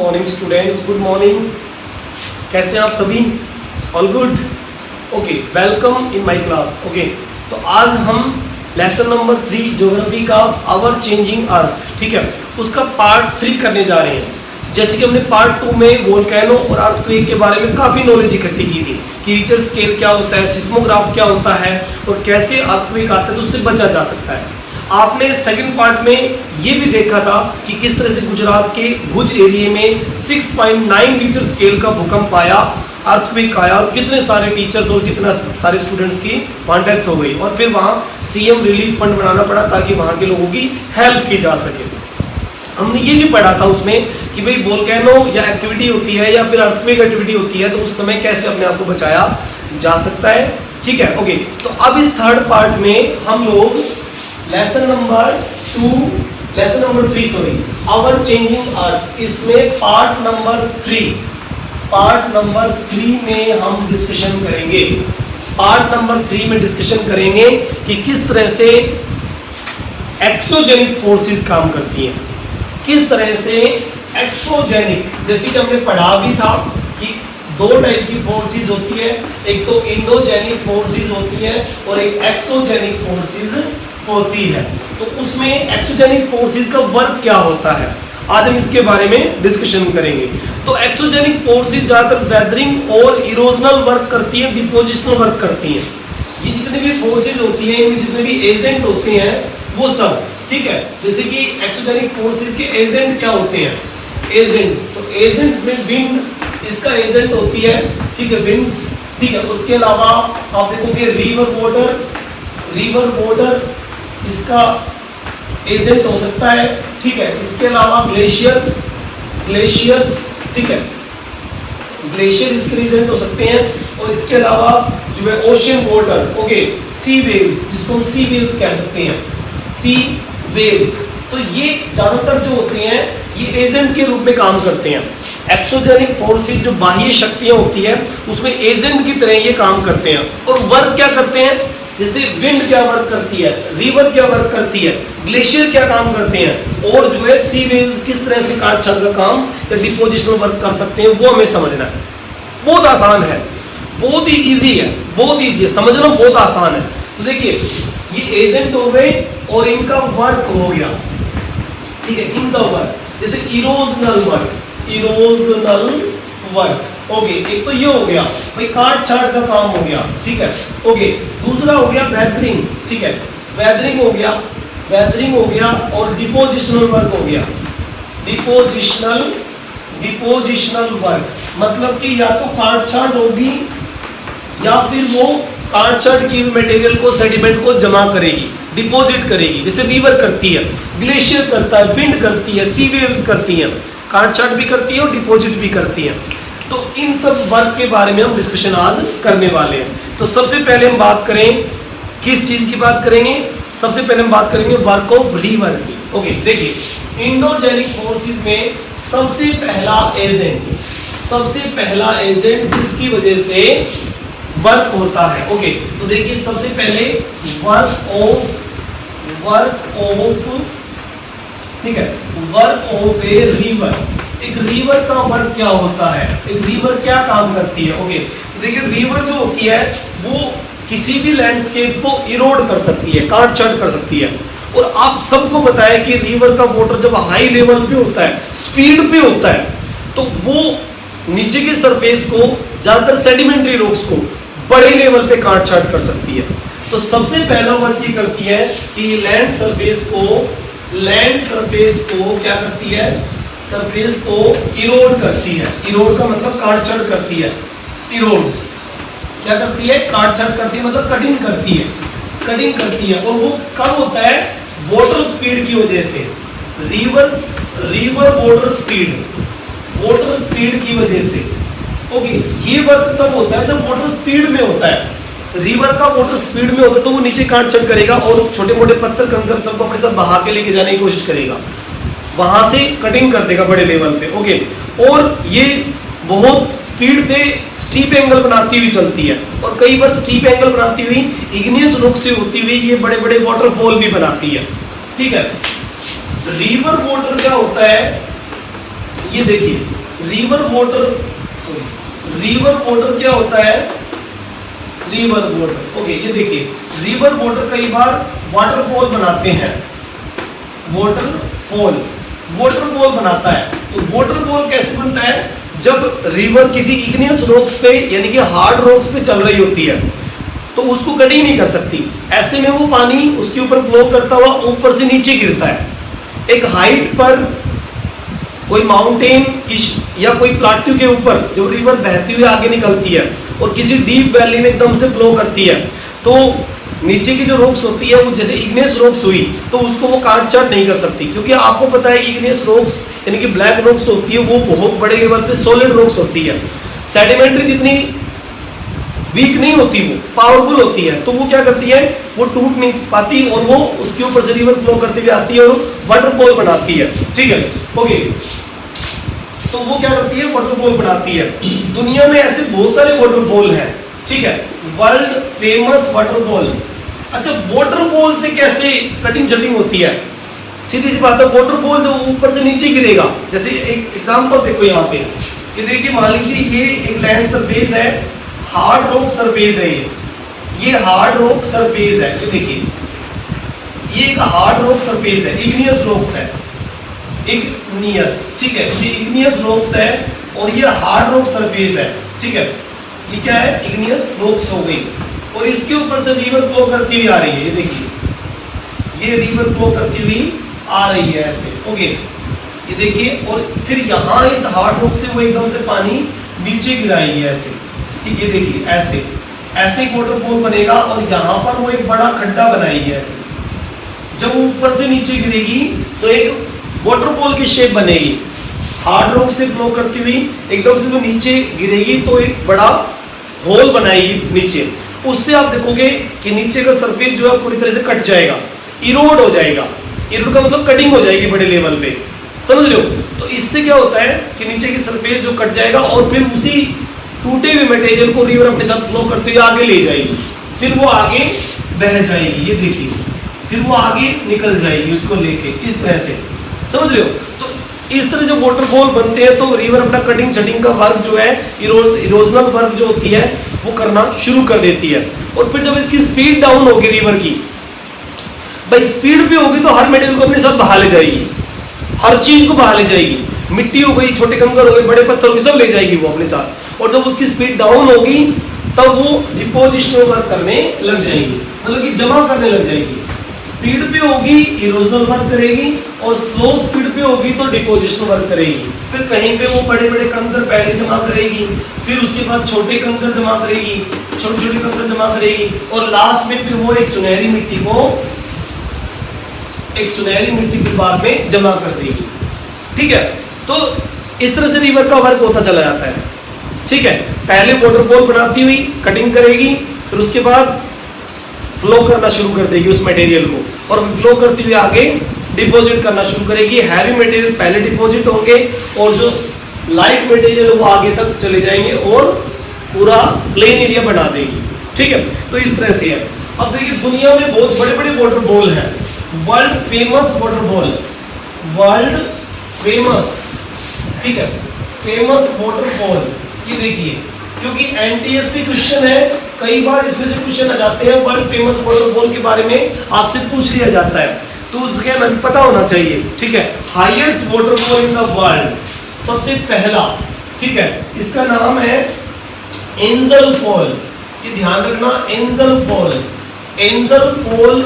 Morning students, good morning. कैसे हैं आप सभी? All good? Okay, welcome in my class. Okay, तो आज हम लेसन नंबर 3 ज्योग्राफी का आवर चेंजिंग अर्थ, ठीक है, उसका पार्ट 3 करने जा रहे हैं। जैसे कि हमने पार्ट 2 में वोल्केनो और अर्थक्वेक के बारे में काफ़ी नॉलेज इकट्ठी की थी कि रिचर स्केल क्या होता है, सिस्मोग्राफ क्या होता है और कैसे अर्थक्वेक आता है तो उससे बचा जा सकता है। आपने सेकंड पार्ट में ये भी देखा था कि किस तरह से गुजरात के भुज एरिया में 6.9 रिचर स्केल का भूकंप आया, अर्थक्वेक आया और कितने सारे टीचर्स और कितना सारे स्टूडेंट्स की वहाँ डेथ हो गई और फिर वहाँ सीएम रिलीफ फंड बनाना पड़ा ताकि वहाँ के लोगों की हेल्प की जा सके। हमने ये भी पढ़ा था उसमें कि भाई वोल्केनो या एक्टिविटी होती है या फिर अर्थक्वेक एक्टिविटी होती है तो उस समय कैसे अपने आप को बचाया जा सकता है, ठीक है। ओके, तो अब इस थर्ड पार्ट में हम लोग lesson number 3 sorry our changing earth, इसमें पार्ट नंबर 3 में हम डिस्कशन करेंगे। पार्ट नंबर 3 में डिस्कशन करेंगे कि किस तरह से एक्सोजेनिक फोर्सेस काम करती हैं, किस तरह से एक्सोजेनिक, जैसे कि हमने पढ़ा भी था कि दो टाइप की फोर्सेस होती है, एक तो इंडोजेनिक फोर्सेस होती है और एक एक्सोजेनिक फोर्सेस होती है। तो उसमें एक्सोजेनिक फोर्सेस का वर्क क्या होता है, आज हम इसके बारे में डिस्कशन करेंगे। तो एक्सोजेनिक फोर्सेस ज्यादातर वेदरिंग और इरोजनल वर्क करती है, डिपोजिशनल वर्क करती हैं। ये जितनी भी फोर्सेस होती हैं, इनमें जितने भी एजेंट होते हैं वो सब, ठीक है। जैसे कि एक्सोजेनिक फोर्सेस के एजेंट क्या होते हैं, एजेंट्स, तो एजेंट्स में विंड इसका एजेंट होती है, ठीक है, विंड्स, ठीक है। उसके अलावा आप देखोगे रिवर वाटर इसका एजेंट हो सकता है, ठीक है। इसके अलावा ग्लेशियर्स, ठीक है, ग्लेशियर इसके एजेंट हो सकते हैं। और इसके अलावा जो है ओशन वाटर, ओके, सी वेव्स, जिसको हम सी वेव्स कह सकते हैं, सी वेव्स, तो ये ज्यादातर जो होते हैं ये एजेंट के रूप में काम करते हैं। एक्सोजेनिक फोर्सेस जो बाह्य शक्तियां होती है उसमें एजेंट की तरह ये काम करते हैं और वर्क क्या करते हैं, जैसे विंड क्या वर्क करती है, रिवर क्या वर्क करती है, ग्लेशियर क्या काम करते हैं और जो है सी वेव्स किस तरह से काट छाट का काम या डिपोजिशनल वर्क कर सकते हैं, वो हमें समझना है। बहुत आसान है, बहुत ही इजी है, बहुत ईजी है, समझना बहुत आसान है। तो देखिए ये एजेंट हो गए और इनका वर्क हो गया, ठीक है, इनका वर्क, जैसे इरोजनल वर्क, ओके, एक तो ये हो गया भाई काट छाट का काम हो गया, ठीक है, ओके। दूसरा हो गया वेदरिंग, ठीक है, वेदरिंग हो गया और डिपोजिशनल वर्क हो गया, डिपोजिशनल वर्क, मतलब कि या तो काट छाट होगी या फिर वो काट छाट की मटेरियल को, सेडिमेंट को जमा करेगी, डिपॉजिट करेगी, जैसे रिवर करती है, ग्लेशियर करता है, विंड करती है, सी वेव्स करती हैं, काट छाट भी करती है और डिपॉजिट भी करती है। तो इन सब वर्क के बारे में हम डिस्कशन आज करने वाले हैं। तो सबसे पहले हम बात करें, किस चीज की बात करेंगे, सबसे पहले हम बात करेंगे वर्क ऑफ रिवर की। ओके, देखिए इंडोजेनिक फोर्सेस में सबसे पहला एजेंट जिसकी वजह से वर्क होता है, ओके, तो देखिए सबसे पहले वर्क ऑफ ए रिवर। एक रिवर का वर्क क्या होता है, एक रिवर क्या काम करती है, ओके, तो देखिए रिवर जो होती है वो किसी भी लैंडस्केप को इरोड कर सकती है, काट छाट कर सकती है। और आप सबको पता है कि रिवर का वाटर जब हाई लेवल पे होता है, स्पीड पे होता है, तो वो नीचे की सरफेस को, ज्यादातर सेडिमेंट्री रॉक्स को बड़े लेवल पे काट छाट कर सकती है। तो सबसे पहला वर्क ये करती है कि लैंड सरफेस को क्या करती है, सरफेस को इरोड करती है। इरोड का मतलब काट छाट करती है, इरोड्स क्या करती है, काट छाट करती है, मतलब कटिंग करती है। और वो कब होता है, वाटर स्पीड की वजह से, रिवर वाटर स्पीड की वजह से, ओके। ये वर्क तब होता है जब वाटर स्पीड में होता है, रिवर का वाटर स्पीड में होता है तो वो नीचे काट छाट करेगा और छोटे मोटे पत्थर कंकर सबको अपने साथ बहा के लेके जाने की कोशिश करेगा, वहां से कटिंग कर देगा बड़े लेवल पे, ओके। और ये बहुत स्पीड पे स्टीप एंगल बनाती हुई चलती है और कई बार स्टीप एंगल बनाती हुई इग्नियस रॉक से होती हुई ये बड़े बड़े वाटरफॉल भी बनाती है, ठीक है। रिवर वाटर क्या होता है, ये देखिए river water, sorry river water क्या होता है, रिवर वाटर। ओके, ये देखिए रिवर वाटर कई बार वाटरफॉल बनाते हैं, वाटरफॉल बनाता है। तो वाटरफॉल कैसे बनता है, जब रिवर किसी इग्नियस रॉक्स पे यानी कि हार्ड रॉक्स पे चल रही होती है तो उसको कटिंग नहीं कर सकती, ऐसे में वो पानी उसके ऊपर फ्लो करता हुआ ऊपर से नीचे गिरता है। एक हाइट पर कोई माउंटेन या कोई प्लाट्यू के ऊपर जब रिवर बहती हुई आगे निकलती है और किसी डीप वैली में एकदम से फ्लो करती है तो नीचे की जो रॉक्स होती है वो जैसे इग्नियस रॉक्स हुई तो उसको वो काट चाट नहीं कर सकती, क्योंकि आपको पता है कि इग्नियस रॉक्स यानी कि ब्लैक रॉक्स होती है वो बहुत बड़े लेवल पे सॉलिड रॉक्स होती है। सेडिमेंट्री जितनी वीक नहीं होती वो पावरफुल होती है, तो वो क्या करती है, वो टूट नहीं पाती और वो उसके ऊपर से रिवर फ्लो करते हुए आती है और वाटरफॉल बनाती है। ठीक है, ओके, तो वो क्या करती है, वाटरफॉल बनाती है। दुनिया में ऐसे बहुत सारे वाटरफॉल हैं, ठीक है, वर्ल्ड फेमस वाटरफॉल। अच्छा, वाटरफॉल से कैसे कटिंग शटिंग होती है, सीधी सी बात है, वाटरफॉल जो ऊपर से नीचे गिरेगा, जैसे एक एग्जांपल देखो यहाँ पे, ये देखिए मान लीजिए ये एक लैंड सरफेस है, हार्ड रॉक सरफेस है, ये हार्ड रॉक सरफेस है, ये देखिए ये एक हार्ड रॉक सरफेस है, इग्नियस रॉक्स है, इग्नियस, ठीक है, ये इग्नियस रॉक्स है और ये हार्ड रॉक सरफेस है। ठीक है, ये क्या है, इग्नियस रॉक्स हो गई और इसके ऊपर से रिवर फ्लो करती हुई आ रही है, ये देखिए ये रिवर फ्लो करती हुई आ रही है ऐसे। ओके, ये देखिए, और फिर यहाँ इस हार्ड रॉक से वो एकदम से पानी नीचे गिराएगी ऐसे, ठीक, ये देखिए ऐसे ऐसे एक वाटरफॉल बनेगा और यहाँ पर वो एक बड़ा खड्डा बनाएगी ऐसे, जब वो ऊपर से नीचे गिरेगी तो एक वाटरफॉल की शेप बनेगी, हार्ड रॉक से फ्लो करती हुई एकदम से वो नीचे गिरेगी तो एक बड़ा होल बनाएगी नीचे। उससे आप देखोगे कि नीचे का सरफेस जो है पूरी तरह से कट जाएगा, इरोड हो जाएगा, इरोड का मतलब कटिंग हो जाएगी बड़े लेवल पे, समझ रहे हो। तो इससे क्या होता है कि नीचे की सरफेस जो कट जाएगा और फिर उसी टूटे हुए मटेरियल को रिवर अपने साथ फ्लो करते हुए आगे ले जाएगी, फिर वो आगे बह जाएगी, ये देखिए, फिर वो आगे निकल जाएगी उसको लेके, इस तरह से, समझ रहे हो। तो इस तरह जब वाटरफॉल बनते हैं तो रिवर अपना कटिंग शटिंग का वर्क जो है, इरोजनल वर्क जो होती है वो करना शुरू कर देती है। और फिर जब इसकी स्पीड डाउन होगी रिवर की, भाई स्पीड पे होगी तो हर मटेरियल को अपने साथ बहा ले जाएगी, हर चीज को बहा ले जाएगी, मिट्टी हो गई, छोटे कंकर हो गए, बड़े पत्थर हो गए, सब ले जाएगी वो अपने साथ। और जब उसकी स्पीड डाउन होगी तब वो डिपोजिशनल वर्क करने लग जाएगी, मतलब कि जमा करने लग जाएगी। स्पीड पे होगी इरोजनल वर्क करेगी और स्लो स्पीड पे होगी तो डिपोजिशनल वर्क करेगी। फिर कहीं पे वो बड़े बड़े कंकर पहले जमा करेगी, फिर उसके बाद छोटे कंकर जमा करेगी, छोटे छोटे कंकर जमा करेगी और लास्ट में फिर वो एक सुनहरी मिट्टी के बाद में जमा कर देगी। ठीक है, तो इस तरह से रिवर का वर्क होता चला जाता है। ठीक है, पहले वाटरफॉल बनाती हुई कटिंग करेगी, फिर उसके बाद फ्लो करना शुरू कर देगी उस मटेरियल को और फ्लो करती हुई आगे डिपॉजिट करना शुरू करेगी। हैवी मटेरियल पहले डिपॉजिट होंगे और जो लाइट मटेरियल वो आगे तक चले जाएंगे और पूरा प्लेन एरिया बना देगी। ठीक है, तो इस तरह से है। अब देखिए दुनिया में बहुत बड़े बड़े वाटरफॉल हैं, world famous waterfall, world famous, ठीक है, फेमस वाटरफॉल। ये देखिए, क्योंकि एनटीएससी क्वेश्चन है, कई बार इसमें से क्वेश्चन आ जाते हैं, वर्ल्ड फेमस वाटरफॉल के बारे में आपसे पूछ लिया जाता है, तो उसके हमें पता होना चाहिए। ठीक है, highest waterfall in the world, सबसे पहला, ठीक है, इसका नाम है एंजल फॉल। ये ध्यान रखना, एंजल फॉल। एंजल फॉल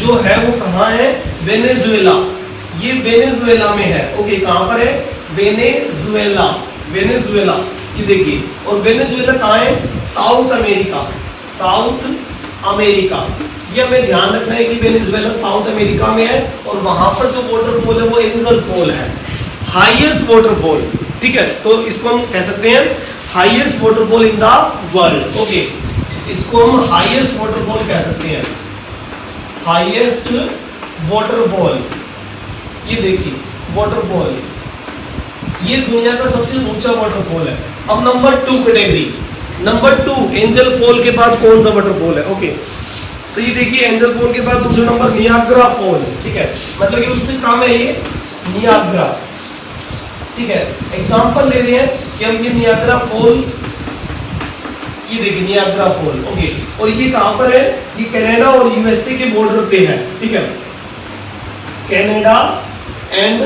जो है वो कहाँ है, वेनेजुएला। ये वेनेजुएला में है। ओके, कहाँ पर है, वेनेजुएला, वेनेजुएला। ये देखिए, और वेनेजुएला कहाँ है, साउथ अमेरिका, साउथ अमेरिका। ये हमें ध्यान रखना है कि वेनेजुएला साउथ अमेरिका में है और वहां पर जो वाटरफॉल है वो एंजल फॉल है, हाईएस्ट वाटरफॉल। ठीक है, तो इसको हम कह सकते हैं highest waterfall in the world. Okay, इसको हम हाईएस्ट वाटरफॉल कह सकते हैं, हाईएस्ट वाटरफॉल। ये देखिए वाटरफॉल, ये दुनिया का सबसे ऊंचा वाटरफॉल है। अब number 2 category, number 2 angel fall के बाद कौन सा वाटरफॉल है। ओके, तो ये देखिए एंजल फॉल के बाद दूसरा नंबर नियाग्रा फॉल। ठीक है, मतलब कि उससे कम है ये नियाग्रा, ठीक है, एग्जांपल ले रहे हैं कि हम ये नियाग्रा फॉल, ये देखिए नियाग्रा फॉल, ओके, और ये कहां पर है, ये कनाडा और यूएसए के बॉर्डर पे है, ठीक है, कनाडा एंड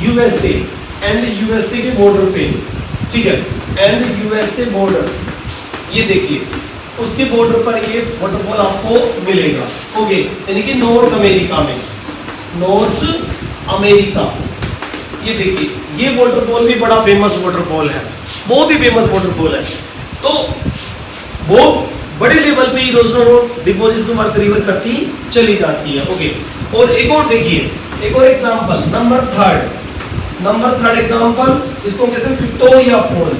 यूएसए के बॉर्डर पे, ठीक है, एंड यूएसए बॉर्डर, ये देखिए उसके बॉर्डर पर ये वाटरफॉल आपको मिलेगा, ओके, यानी कि नॉर्थ अमेरिका में, नॉर्थ अमेरिका। ये देखिए ये वाटरफॉल भी बड़ा फेमस वाटरफॉल है, बहुत ही फेमस वाटरफॉल है। तो वो बड़े लेवल पे इरोजन और डिपोजिशन वर्क रिवर करती चली जाती है, ओके। और एक और देखिए, एक और एग्जांपल नंबर थर्ड एग्जांपल, इसको कहते हैं Victoria fall,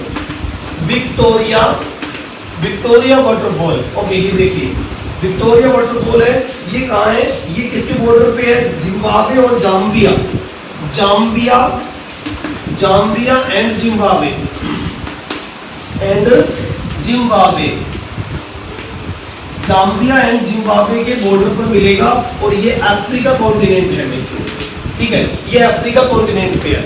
Victoria waterfall, okay. ये देखिए विक्टोरिया वाटरफॉल है, ये कहाँ है, ये किसके बॉर्डर पे है, जिम्बाब्वे और जाम्बिया एंड जिम्बाब्वे के बॉर्डर पर मिलेगा, और ये अफ्रीका कॉन्टिनेंट है मित्र, ठीक है, ये अफ्रीका कॉन्टिनेंट पे है।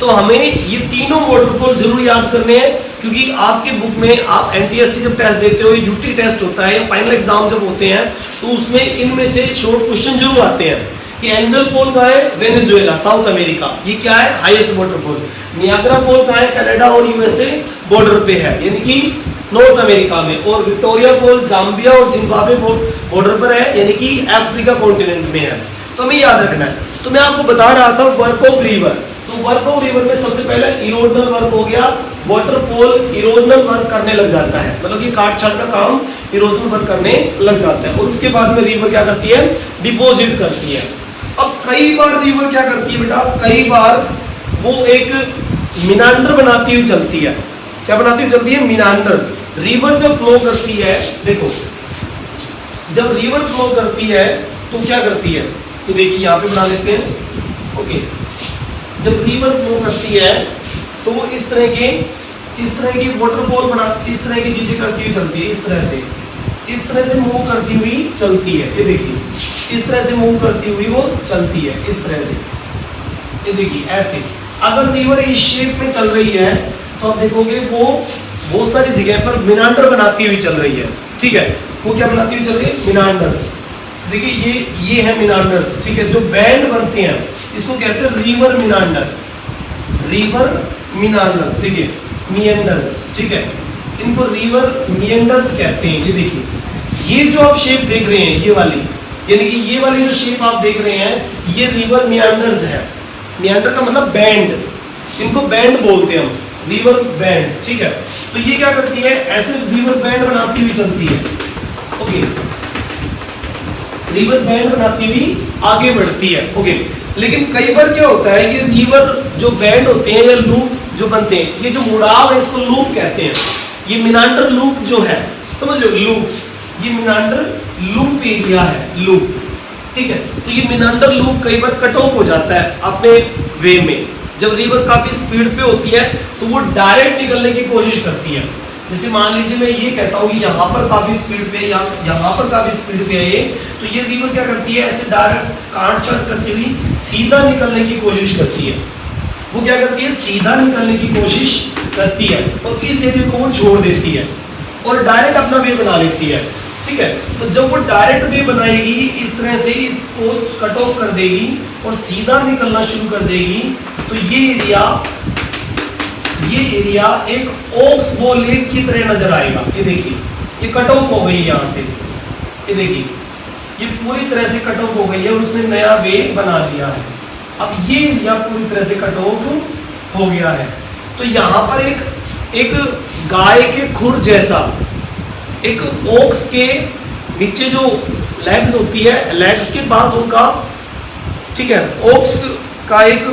तो हमें ये तीनों वाटरफॉल जरूर याद करने हैं, क्योंकि आपके बुक में आप एनटीएससी जब टेस्ट देते हो, यूटी टेस्ट होता है, फाइनल एग्जाम जब होते हैं, तो उसमें इनमें से शॉर्ट क्वेश्चन जरूर आते हैं कि एंजल फॉल कहाँ है, वेनेजुएला साउथ अमेरिका, ये क्या है, हाईएस्ट वाटरफॉल। नियाग्रा फॉल कहाँ है, कनाडा और यूएसए बॉर्डर पे है, यानी कि नॉर्थ अमेरिका में। और विक्टोरिया फॉल जाम्बिया और जिम्बाब्वे बॉर्डर पर है, यानी कि अफ्रीका कॉन्टिनेंट में है। तो हमें याद रखना है। तो मैं आपको बता रहा था वर्क ऑफ रिवर, तो वर्क ऑफ रिवर में सबसे पहले इरोजनल वर्क हो गया, वाटरफॉल इरोजनल वर्क करने लग जाता है, मतलब कि काट छाट का काम इरोजनल वर्क करने लग जाता है, और उसके बाद में रिवर क्या करती है, डिपोजिट करती है। अब कई बार रिवर क्या करती है बेटा, कई बार वो एक मिनांडर बनाती हुई चलती है। क्या बनाती हुई चलती है, मिनांडर। रिवर जब फ्लो करती है, देखो जब रिवर फ्लो करती है तो क्या करती है, तो देखिए यहाँ पे बना लेते हैं, ओके। जब रिवर फ्लो करती है तो वो इस तरह की वाटरफॉल बनाती, इस तरह की चीजें करती हुई चलती है, इस तरह से मूव करती हुई चलती है। ये देखिए इस तरह से मूव करती हुई वो चलती है, इस तरह से, ये देखिए ऐसे। अगर रिवर इस शेप में चल रही है तो आप देखोगे वो बहुत सारी जगह पर मिनांडर बनाती हुई चल रही है, ठीक है। वो क्या बनाती हुई चल रही है, मिनांडर्स। देखिए ये है मिनांडर्स, ठीक है, जो बैंड बनते हैं इसको कहते हैं रिवर मिनांडर्स, देखिए मिएंडर्स, ठीक है, इनको रिवर मिएंडर्स कहते हैं। ये देखिए ये जो आप शेप देख रहे हैं, ये वाली, यानी कि ये वाली जो शेप आप देख रहे हैं, ये रिवर मिएंडर्स है। मिएंडर का मतलब बैंड, इनको बैंड बोलते हैं हम, रिवर बैंड्स, ठीक है। तो ये क्या करती है, ऐसे रिवर बैंड बनाती हुई चलती है, ओके, रिवर बैंड बनाती हुई आगे बढ़ती है, ओके। लेकिन कई बार क्या होता है, ये रिवर जो बैंड होते हैं या लूप जो बनते हैं, ये जो मुड़ाव है इसको लूप कहते हैं। ये मिनांडर लूप जो है, समझ लो लूप, ये मिनांडर लूप एरिया है, लूप, ठीक है। तो ये मिनांडर लूप कई बार कट ऑफ हो जाता है अपने वे में। जब रिवर काफी स्पीड पे होती है तो वो डायरेक्ट निकलने की कोशिश करती है। जैसे मान लीजिए मैं ये कहता हूँ कि यहाँ पर काफी स्पीड पे या यहाँ पर काफी स्पीड पे है ये, तो ये रिवर क्या करती है, ऐसे डायरेक्ट काट छाट करती हुई सीधा निकलने की कोशिश करती है। वो क्या करती है, सीधा निकलने की कोशिश करती है, और इस एरिया को वो छोड़ देती है और डायरेक्ट अपना वे बना लेती है, ठीक है। तो जब वो डायरेक्ट वे बनाएगी, इस तरह से इसको कट ऑफ कर देगी और सीधा निकलना शुरू कर देगी, तो ये एरिया एक ऑक्सबो लेक की तरह नजर आएगा। ये देखिए ये कट ऑफ हो गई यहाँ से, ये देखिए ये पूरी तरह से कट ऑफ हो गई है और उसने नया वे बना दिया है। अब ये एरिया पूरी तरह से कट ऑफ हो गया है। तो यहाँ पर एक गाय के खुर जैसा, एक ओक्स के नीचे जो लेग्स होती है, लेग्स के पास उनका, ठीक है, ओक्स का एक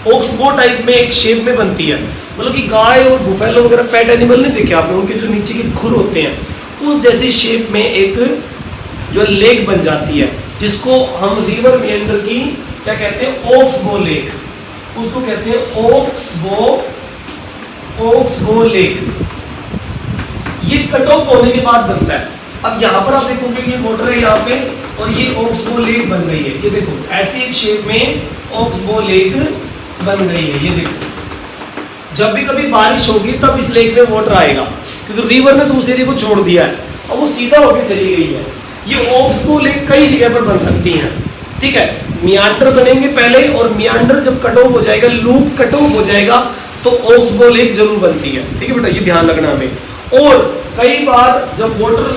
ओक्सबो टाइप में एक शेप में बनती है। मतलब कि गाय और बुफेलो वगैरह फैट एनिमल नहीं देखे आपने, उनके जो नीचे के खुर होते हैं उस जैसी शेप में एक जो लेग बन जाती है, जिसको हम रिवर मिएंडर की क्या कहते हैं, ओक्सबो लेक, उसको कहते हैं ओक्सबो लेक। ये कट ऑफ होने के बाद बनता है। अब यहाँ पर आप देखोगे ये वाटर है यहाँ पे और ये ओक्सबो लेक बन गई है। ये देखो ऐसी एक शेप में ओक्सबो लेक बन गई है। ये देखो, जब भी कभी बारिश होगी तब इस लेक में वाटर आएगा, क्योंकि रिवर ने तो उस एरिया को छोड़ दिया है और वो सीधा होकर चली गई है। ये ऑक्सबो लेक कई जगह पर बन सकती है, ठीक है। मियांडर बनेंगे पहले, और मियांडर जब कट ऑफ हो जाएगा, लूप कट ऑफ हो जाएगा, तो ऑक्सबो लेक जरूर बनती है, ठीक है बेटा, ये ध्यान रखना हमें। और कई बार जब वाटर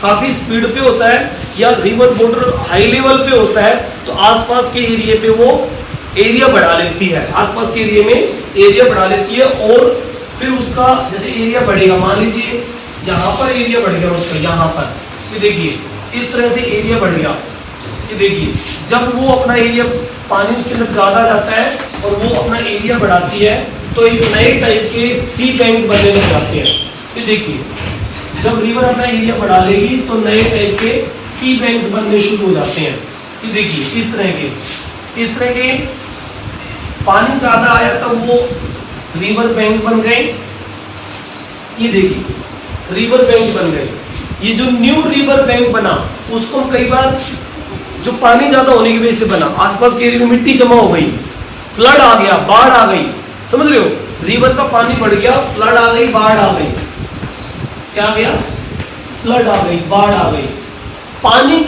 काफी स्पीड पे होता है या रिवर वाटर हाई लेवल पे होता है, तो आसपास के एरिया पे वो एरिया बढ़ा लेती है, आसपास के एरिया में एरिया बढ़ा लेती है। और फिर उसका जैसे एरिया बढ़ेगा, मान लीजिए यहाँ पर एरिया बढ़ गया उसका, यहाँ पर ये देखिए इस तरह से एरिया बढ़ गया, ये देखिए जब वो अपना एरिया, पानी उसके अंदर ज़्यादा जाता है और वो अपना एरिया बढ़ाती है, तो एक नए टाइप के सी बैंक बनने लग जाते हैं। ये देखिए जब रिवर अपना एरिया बढ़ा लेगी तो नए टाइप के सी बैंक्स बनने शुरू हो जाते हैं। ये देखिए इस तरह के पानी ज़्यादा आया तब वो रिवर बैंक बन गए। ये देखिए रिवर बैंक बन गए। ये जो न्यू रिवर बैंक बना उसको हम कई बार, जो पानी ज़्यादा होने की वजह से बना, आसपास के एरिया में मिट्टी जमा हो गई, फ्लड आ गया, बाढ़ आ गई, समझ रहे हो, रिवर का पानी बढ़ गया, फ्लड आ गई, बाढ़ आ गई, क्या आ गया, फ्लड आ गई, बाढ़ आ गई। पानी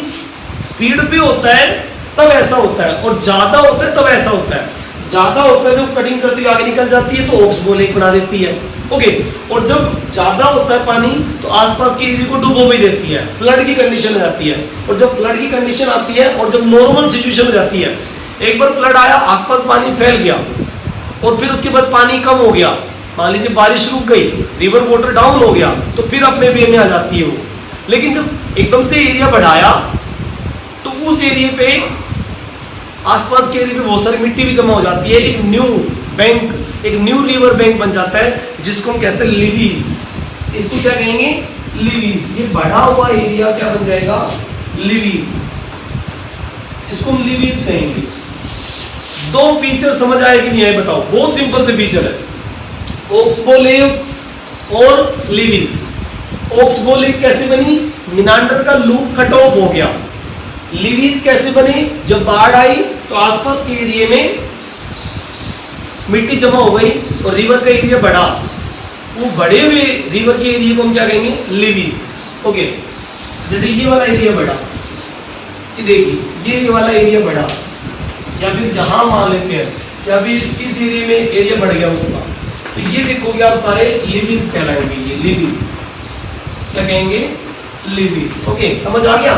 स्पीड पे होता है तब ऐसा होता है, और ज्यादा होता है तब ऐसा होता है। ज्यादा होता है जब कटिंग करती हुई आगे निकल जाती है तो ऑक्सबो लेक बना देती है, ओके। और जब ज्यादा होता है पानी तो आसपास के एरिया को डुबो भी देती है, फ्लड की कंडीशन आ जाती है। और जब फ्लड की कंडीशन आती है और जब नॉर्मल सिचुएशन हो जाती है, एक बार फ्लड आया, आसपास पानी फैल गया और फिर उसके बाद पानी कम हो गया, मान लीजिए बारिश रुक गई, रिवर वाटर डाउन हो गया, तो फिर अपने वे में आ जाती है वो। लेकिन जब एकदम से एरिया बढ़ाया तो उस एरिया पे, आसपास के एरिया पे बहुत सारी मिट्टी भी जमा हो जाती है, एक न्यू बैंक, एक न्यू रिवर बैंक बन जाता है, जिसको हम कहते हैं लीवीज। इसको क्या कहेंगे, लीवीज। ये बढ़ा हुआ एरिया क्या बन जाएगा, लीवीज। इसको हम लीवीज कहेंगे। दो फीचर समझ आए कि नहीं आए बताओ, बहुत सिंपल से फीचर है, ऑक्सबो लेक्स और लीवीज। ऑक्सबो लेक कैसे बनी, मिनांडर का लूप कट ऑफ हो गया। लीवीज कैसे बने, जब बाढ़ आई तो आसपास के एरिया में मिट्टी जमा हो गई और रिवर का एरिया बढ़ा, वो बढ़े हुए रिवर के एरिया को हम क्या कहेंगे, लीवीज, ओके। जैसे ये वाला एरिया बढ़ा, ये देखिए ये वाला एरिया बढ़ा, या फिर जहां मान लेते हैं, या फिर इस एरिया में एरिया बढ़ गया उसका, तो ये देखोगे आप सारे लीवीज कहलाएंगे। ये लीवीज क्या कहेंगे, लीवीज, ओके, समझ आ गया,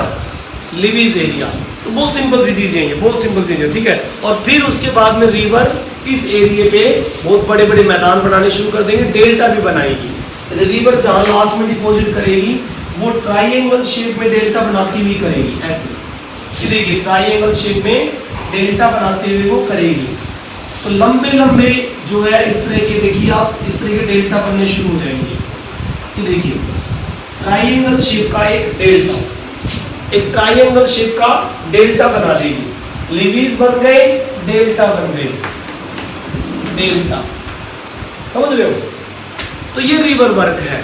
लीवीज एरिया। तो बहुत सिंपल सी चीजें हैं, बहुत सिंपल चीजें, ठीक है। और फिर उसके बाद में रिवर इस एरिया पे बहुत बड़े बड़े मैदान बनाने शुरू कर देंगे, डेल्टा भी बनाएगी। जैसे रिवर जहां लास्ट में डिपॉजिट करेगी वो ट्राइंगल शेप में डेल्टा बनाती हुई करेगी, ऐसे। ये देखिए ट्राइंगल शेप में डेल्टा बनाते हुए वो करेगी। तो लंबे लंबे जो है इस तरह के, देखिए आप इस तरह के डेल्टा बनने शुरू हो जाएंगे। ये देखिए ट्राइंगल शेप का एक डेल्टा, एक ट्राइंगल शेप का डेल्टा बना देगी। लीवीज बन गए, डेल्टा बन गए, डेल्टा, समझ रहे हो। तो ये रिवर वर्क है,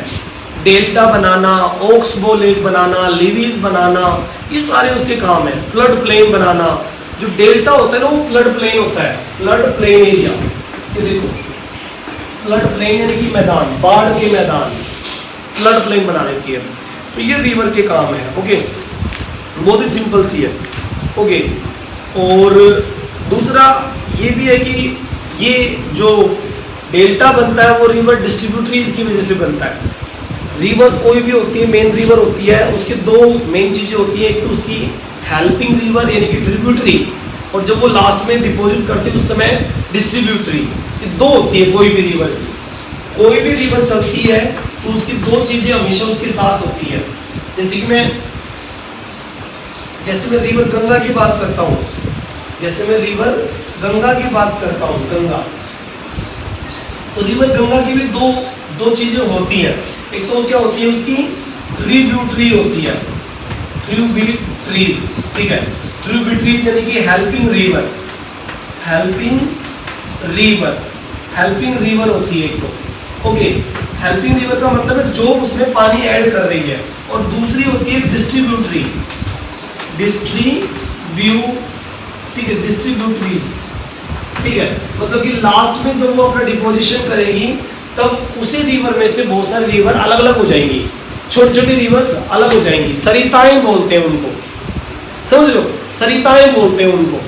डेल्टा बनाना, ऑक्सबो लेक बनाना, लीवीज बनाना, ये सारे उसके काम है। फ्लड प्लेन बनाना, जो डेल्टा होता है ना वो फ्लड प्लेन होता है, फ्लड प्लेन एरिया। ये देखो फ्लड प्लेन यानी कि मैदान, बाढ़ के मैदान, फ्लड प्लेन बना देती है। तो ये रिवर के काम है, ओके, बहुत ही सिंपल सी है, ओके। और दूसरा ये भी है कि ये जो डेल्टा बनता है वो रिवर डिस्ट्रीब्यूटरीज की वजह से बनता है। रिवर कोई भी होती है, मेन रिवर होती है, उसके दो मेन चीज़ें होती है, एक तो उसकी हेल्पिंग रिवर यानी कि ट्रिब्यूटरी, और जब वो लास्ट में डिपॉजिट करते हैं उस समय डिस्ट्रीब्यूटरी। ये दो होती है कोई भी रिवर की। कोई भी रिवर चलती है तो उसकी दो चीज़ें हमेशा उसके साथ होती है। जैसे कि मैं रिवर गंगा की बात करता हूँ, जैसे मैं रिवर गंगा की बात करता हूँ, गंगा, तो रिवर गंगा की भी दो चीजें होती हैं। एक तो क्या होती है, उसकी ट्रिब्यूटरी होती है, ट्रिब्यूटरीज, ठीक है। ट्रिब्यूटरीज यानी कि हेल्पिंग रिवर, हेल्पिंग रिवर होती है एक तो, ओके। हेल्पिंग रिवर का मतलब है जो उसमें पानी ऐड कर रही है, और दूसरी होती है डिस्ट्रीब्यूटरी, ठीक है, डिस्ट्रीब्यूटरीज, ठीक है, मतलब कि लास्ट में जब वो अपना डिपोजिशन करेगी तब उसी रिवर में से बहुत सारे रिवर अलग अलग हो जाएंगी, छोटी छोटी रिवर्स अलग हो जाएंगी, सरिताएं बोलते हैं उनको, समझ लो, सरिताएं बोलते हैं उनको।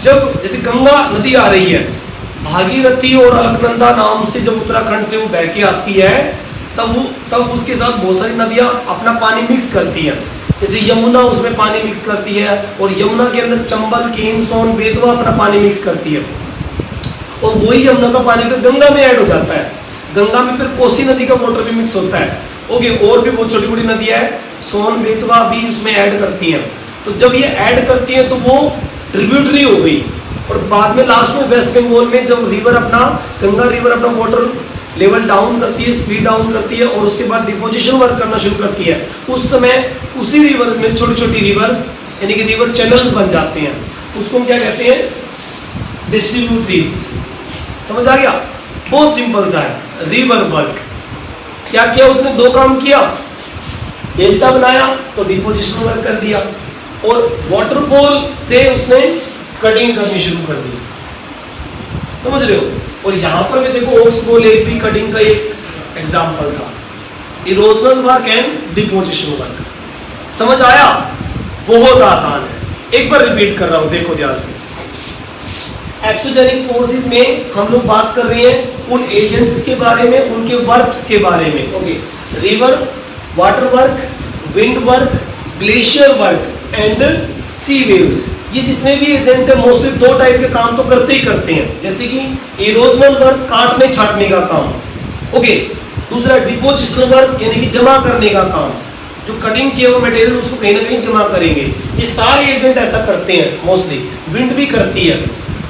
जब जैसे गंगा नदी आ रही है, भागीरथी और अलकनंदा नाम से जब उत्तराखंड से वो बह के आती है, तब उसके साथ बहुत सारी नदियां अपना पानी मिक्स करती हैं। जैसे यमुना उसमें पानी मिक्स करती है, और यमुना के अंदर चंबल, केन, सोन, बेतवा अपना पानी मिक्स करती है, और वही यमुना का पानी फिर गंगा में ऐड हो जाता है। गंगा में फिर कोसी नदी का वाटर भी मिक्स होता है। ओके, और भी बहुत छोटी मोटी नदियां हैं, सोन, बेतवा भी उसमें ऐड करती हैं। तो जब ये ऐड करती हैं तो वो ट्रिब्यूटरी हो गई, और बाद में लास्ट में वेस्ट बंगाल में जब रिवर अपना, गंगा रिवर अपना वाटर लेवल डाउन करती है, स्पीड डाउन करती है, और उसके बाद डिपोजिशन वर्क करना शुरू करती है, उस समय उसी रिवर में छोटी छोटी रिवर्स यानी कि रिवर चैनल्स बन जाते हैं। उसको हम क्या कहते हैं? डिस्ट्रीब्यूटरीज। समझ आ गया? बहुत सिंपल सा है। रिवर वर्क क्या किया उसने? दो काम किया, डेल्टा बनाया तो डिपोजिशन वर्क कर दिया, और वाटरफॉल से उसने कटिंग करनी शुरू कर दी। समझ रहे हो? और यहाँ पर भी देखो ऑक्सबो लेक भी कटिंग का एक एग्जाम्पल था। Erosional work and deposition work. समझ आया? बहुत आसान है। एक बार रिपीट कर रहा हूं, देखो ध्यान से। एक्सोजेनिक फोर्सेस में हम लोग बात कर रहे हैं उन एजेंट्स के बारे में, उनके वर्क्स के बारे में। Okay, river water work, wind work, glacier work and sea waves. ये जितने भी एजेंट है मोस्टली दो टाइप के काम तो करते ही करते हैं, जैसे कि इरोजनल वर्क, काटने छाटने का काम। ओके, दूसरा डिपोजिशनल वर्क यानी कि जमा करने का काम, जो कटिंग किया हुआ मटेरियल उसको कहीं ना कहीं जमा करेंगे। ये सारे एजेंट ऐसा करते हैं मोस्टली। विंड भी करती है,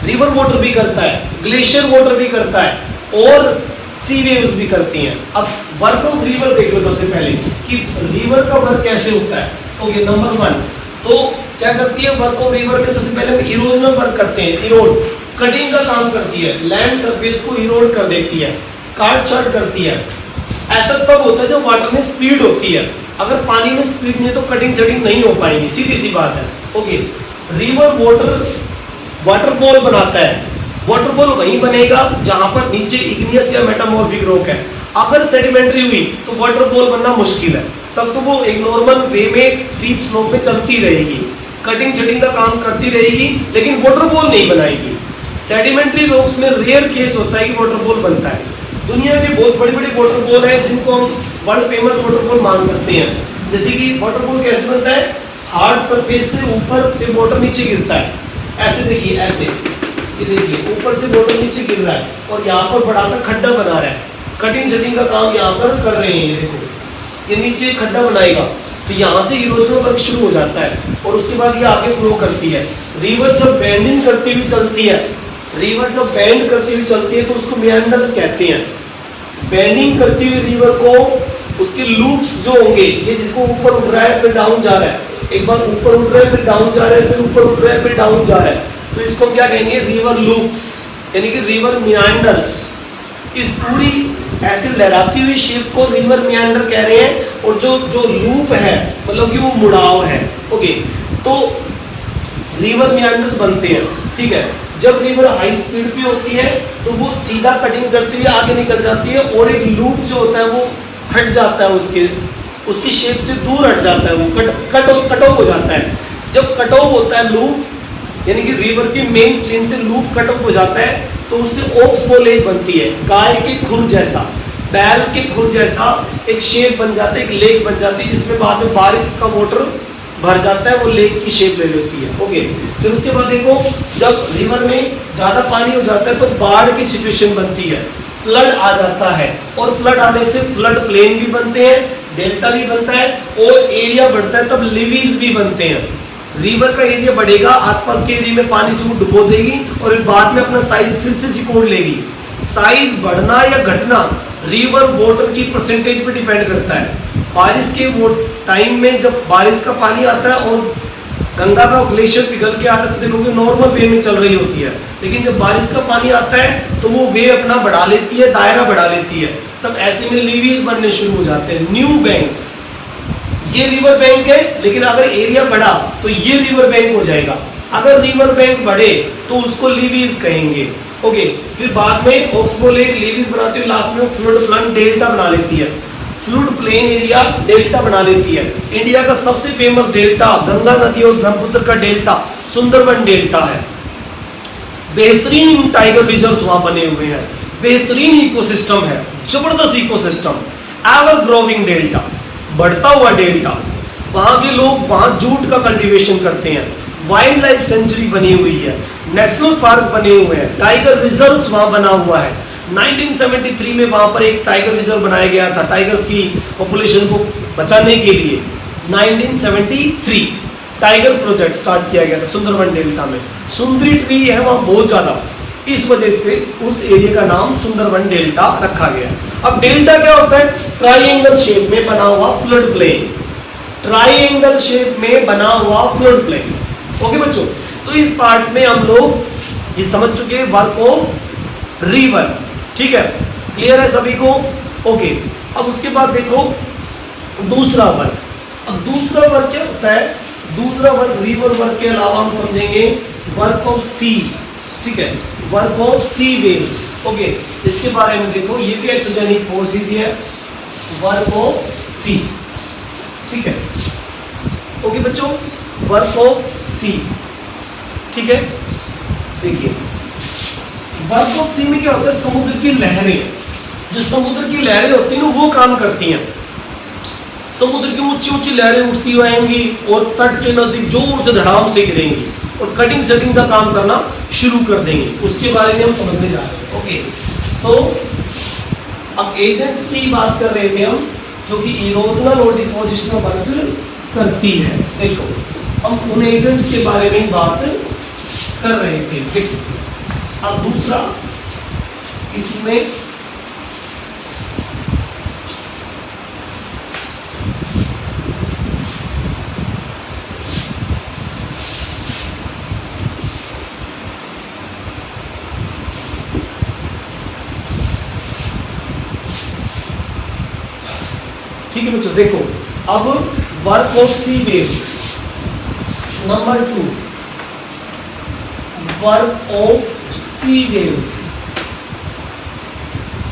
रिवर वाटर भी करता है, ग्लेशियर वाटर भी करता है, और सी वेव्स भी करती हैं। अब वर्क ऑफ रिवर देख लो सबसे पहले कि रिवर का वर्क कैसे होता है। ओके, नंबर 1 तो क्या करती है वर्क ऑफ रिवर में? सबसे पहले हम इरोजनल वर्क करते हैं। इरोड कटिंग का काम करती है, लैंड सरफेस को इरोड कर देती है, काट छाट करती है। ऐसा तब होता है जब वाटर में स्पीड होती है। अगर पानी में स्पीड नहीं है तो कटिंग चटिंग नहीं हो पाएगी, सीधी सी बात है। ओके, रिवर वाटर वाटरफॉल बनाता है। वाटरफॉल वहीं बनेगा जहां पर नीचे इग्नियस या मेटामॉर्फिक रॉक है। अगर सेडिमेंट्री हुई तो वाटरफॉल बनना मुश्किल है, तब तो वो एक नॉर्मल वे में स्टीप स्लोप में चलती रहेगी, कटिंग छटिंग का काम करती रहेगी, लेकिन वाटरफॉल नहीं बनाएगी। सेडिमेंट्री रॉक्स में रेयर केस होता है कि वाटरफॉल बनता है। दुनिया के बहुत बड़ी बड़ी वाटरफॉल है जिनको हम वर्ल्ड फेमस वाटरफॉल मान सकते हैं। जैसे कि वाटरफॉल कैसे बनता है? हार्ड सरफेस से ऊपर से वाटर नीचे गिरता है। ऐसे देखिए, ऐसे ये देखिए ऊपर से वाटर नीचे गिर रहा है, और यहाँ पर बड़ा सा खड्डा बना रहा है। कटिंग शटिंग का काम यहाँ पर कर रहे हैं। ये देखो, ये नीचे खड्डा बनाएगा तो यहाँ से इरोजन वर्क शुरू हो जाता है, और उसके बाद ये आगे फ्लो करती है। रिवर जब बेंडिंग करती हुई चलती है, रिवर जब बेंड करती हुई चलती है तो उसको मेंडर्स कहते हैं। बेंडिंग करती हुई रिवर को उसके लूप्स जो होंगे, ये जिसको ऊपर उठ रहा है फिर डाउन जा रहा है, एक बार ऊपर उठ रहा है फिर डाउन जा रहा है, फिर ऊपर उठ रहा है फिर डाउन जा रहा है, तो इसको क्या कहेंगे? रिवर लूप्स यानी कि रिवर मियांडर्स। इस पूरी ऐसे लहराती हुई शेप को रिवर मियांडर कह रहे हैं, और जो लूप है मतलब कि वो मुड़ाव है। ओके, तो रिवर मियांडर्स बनते हैं। ठीक है, जब रिवर हाई स्पीड पे होती है तो वो सीधा कटिंग करती हुई आगे निकल जाती है, और एक लूप जो होता है वो हट जाता है, उसकी शेप से दूर हट जाता है, वो कट ऑफ हो जाता है। जब कट ऑफ होता है लूप यानी कि रिवर की मेन स्ट्रीम से लूप कट ऑफ हो जाता है, तो उससे ऑक्सबो लेक बनती है। गाय के खुर जैसा, बैल के खुर जैसा एक शेप बन जाता है, एक लेक बन जाती है, जिसमें बाद में बारिश का वाटर भर जाता है, वो लेक की शेप ले लेती है। ओके, फिर उसके बाद देखो जब रिवर में ज़्यादा पानी हो जाता है तो बाढ़ की सिचुएशन बनती है, फ्लड आ जाता है, और फ्लड आने से फ्लड प्लेन भी बनते हैं, डेल्टा भी बनता है, और एरिया बढ़ता है तब लिवीज भी बनते हैं। रिवर का एरिया बढ़ेगा, आसपास के एरिया में पानी से वो डुबो देगी, और बाद में अपना साइज फिर से सिकोड़ लेगी। साइज बढ़ना या घटना रिवर वाटर की परसेंटेज पे डिपेंड करता है। बारिश के वो टाइम में जब बारिश का पानी आता है और गंगा का ग्लेशियर पिघल के आता है तो देखोगे नॉर्मल वे में चल रही होती है, लेकिन जब बारिश का पानी आता है तो वो वे अपना बढ़ा लेती है, दायरा बढ़ा लेती है, तब ऐसे में लीवीज बनने शुरू हो जाते हैं, न्यू बैंक्स। ये रिवर बैंक है, लेकिन अगर एरिया बढ़ा तो ये रिवर बैंक हो जाएगा। अगर रिवर बैंक बढ़े तो उसको लीवीज कहेंगे। ओके, फिर बाद में ऑक्सबो लेक लीवीज बनाते हुए लास्ट में फ्लड प्लेन डेल्टा बना लेती है, फ्लूड प्लेन एरिया डेल्टा बना लेती है। इंडिया का सबसे फेमस डेल्टा गंगा नदी और ब्रह्मपुत्र का डेल्टा सुंदरबन डेल्टा है। बेहतरीन टाइगर रिजर्व्स वहां बने हुए हैं, बेहतरीन इकोसिस्टम है, जबरदस्त इकोसिस्टम, एवर ग्रोविंग डेल्टा, बढ़ता हुआ डेल्टा। वहां के लोग वहां जूट का कल्टीवेशन करते हैं, वाइल्ड लाइफ सेंचुरी बनी हुई है, नेशनल पार्क बने हुए हैं, टाइगर रिजर्व्स वहां बना हुआ है। 1973 में वहां पर एक टाइगर रिजर्व बनाया गया था टाइगर्स की पॉपुलेशन को बचाने के लिए। 1973 टाइगर प्रोजेक्ट स्टार्ट किया गया था सुंदरबन डेल्टा में। सुंदरी ट्री है वहां बहुत ज्यादा, इस वजह से उस एरिया का नाम सुंदरबन डेल्टा रखा गया। अब डेल्टा क्या होता है? ट्राइएंगल शेप में बना हुआ फ्लड प्लेन, ट्राइएंगल शेप में बना हुआ फ्लड प्लेन। ओके बच्चों, तो इस पार्ट में हम लोग ये समझ चुके हैं वर्क ऑफ रिवर। ठीक है, क्लियर है सभी को? ओके, अब उसके बाद देखो दूसरा वर्क। अब दूसरा वर्क क्या होता है? दूसरा वर्क रिवर वर्क के अलावा हम समझेंगे वर्क ऑफ सी। ठीक है, work of sea waves. Okay, इसके बारे में देखो, ये भी एक्सोजेनिक फोर्सेस है, वर्क ऑफ सी। ठीक है, ओके बच्चों, वर्क ऑफ सी। ठीक है, देखिए वर्क ऑफ सी में क्या होता है? समुद्र की लहरें, जो समुद्र की लहरें होती हैं ना वो काम करती हैं। समुद्र की ऊंची ऊंची लहरें उठती हुई आएंगी और तट के नजदीक जोर से धड़ाम से गिरेंगी और कटिंग सेटिंग का काम करना शुरू कर देंगे। उसके बारे में हम समझने जा रहे हैं। ओके, तो अब एजेंट्स की बात कर रहे थे हम, जो कि इरोजनल और डिपोजिशनल वर्क करती है। देखो, हम उन एजेंट्स के बारे में बात कर रहे थे। देखो, अब दूसरा इसमें ठीक है बच्चों, देखो अब work of sea waves. Number 2, work of sea waves.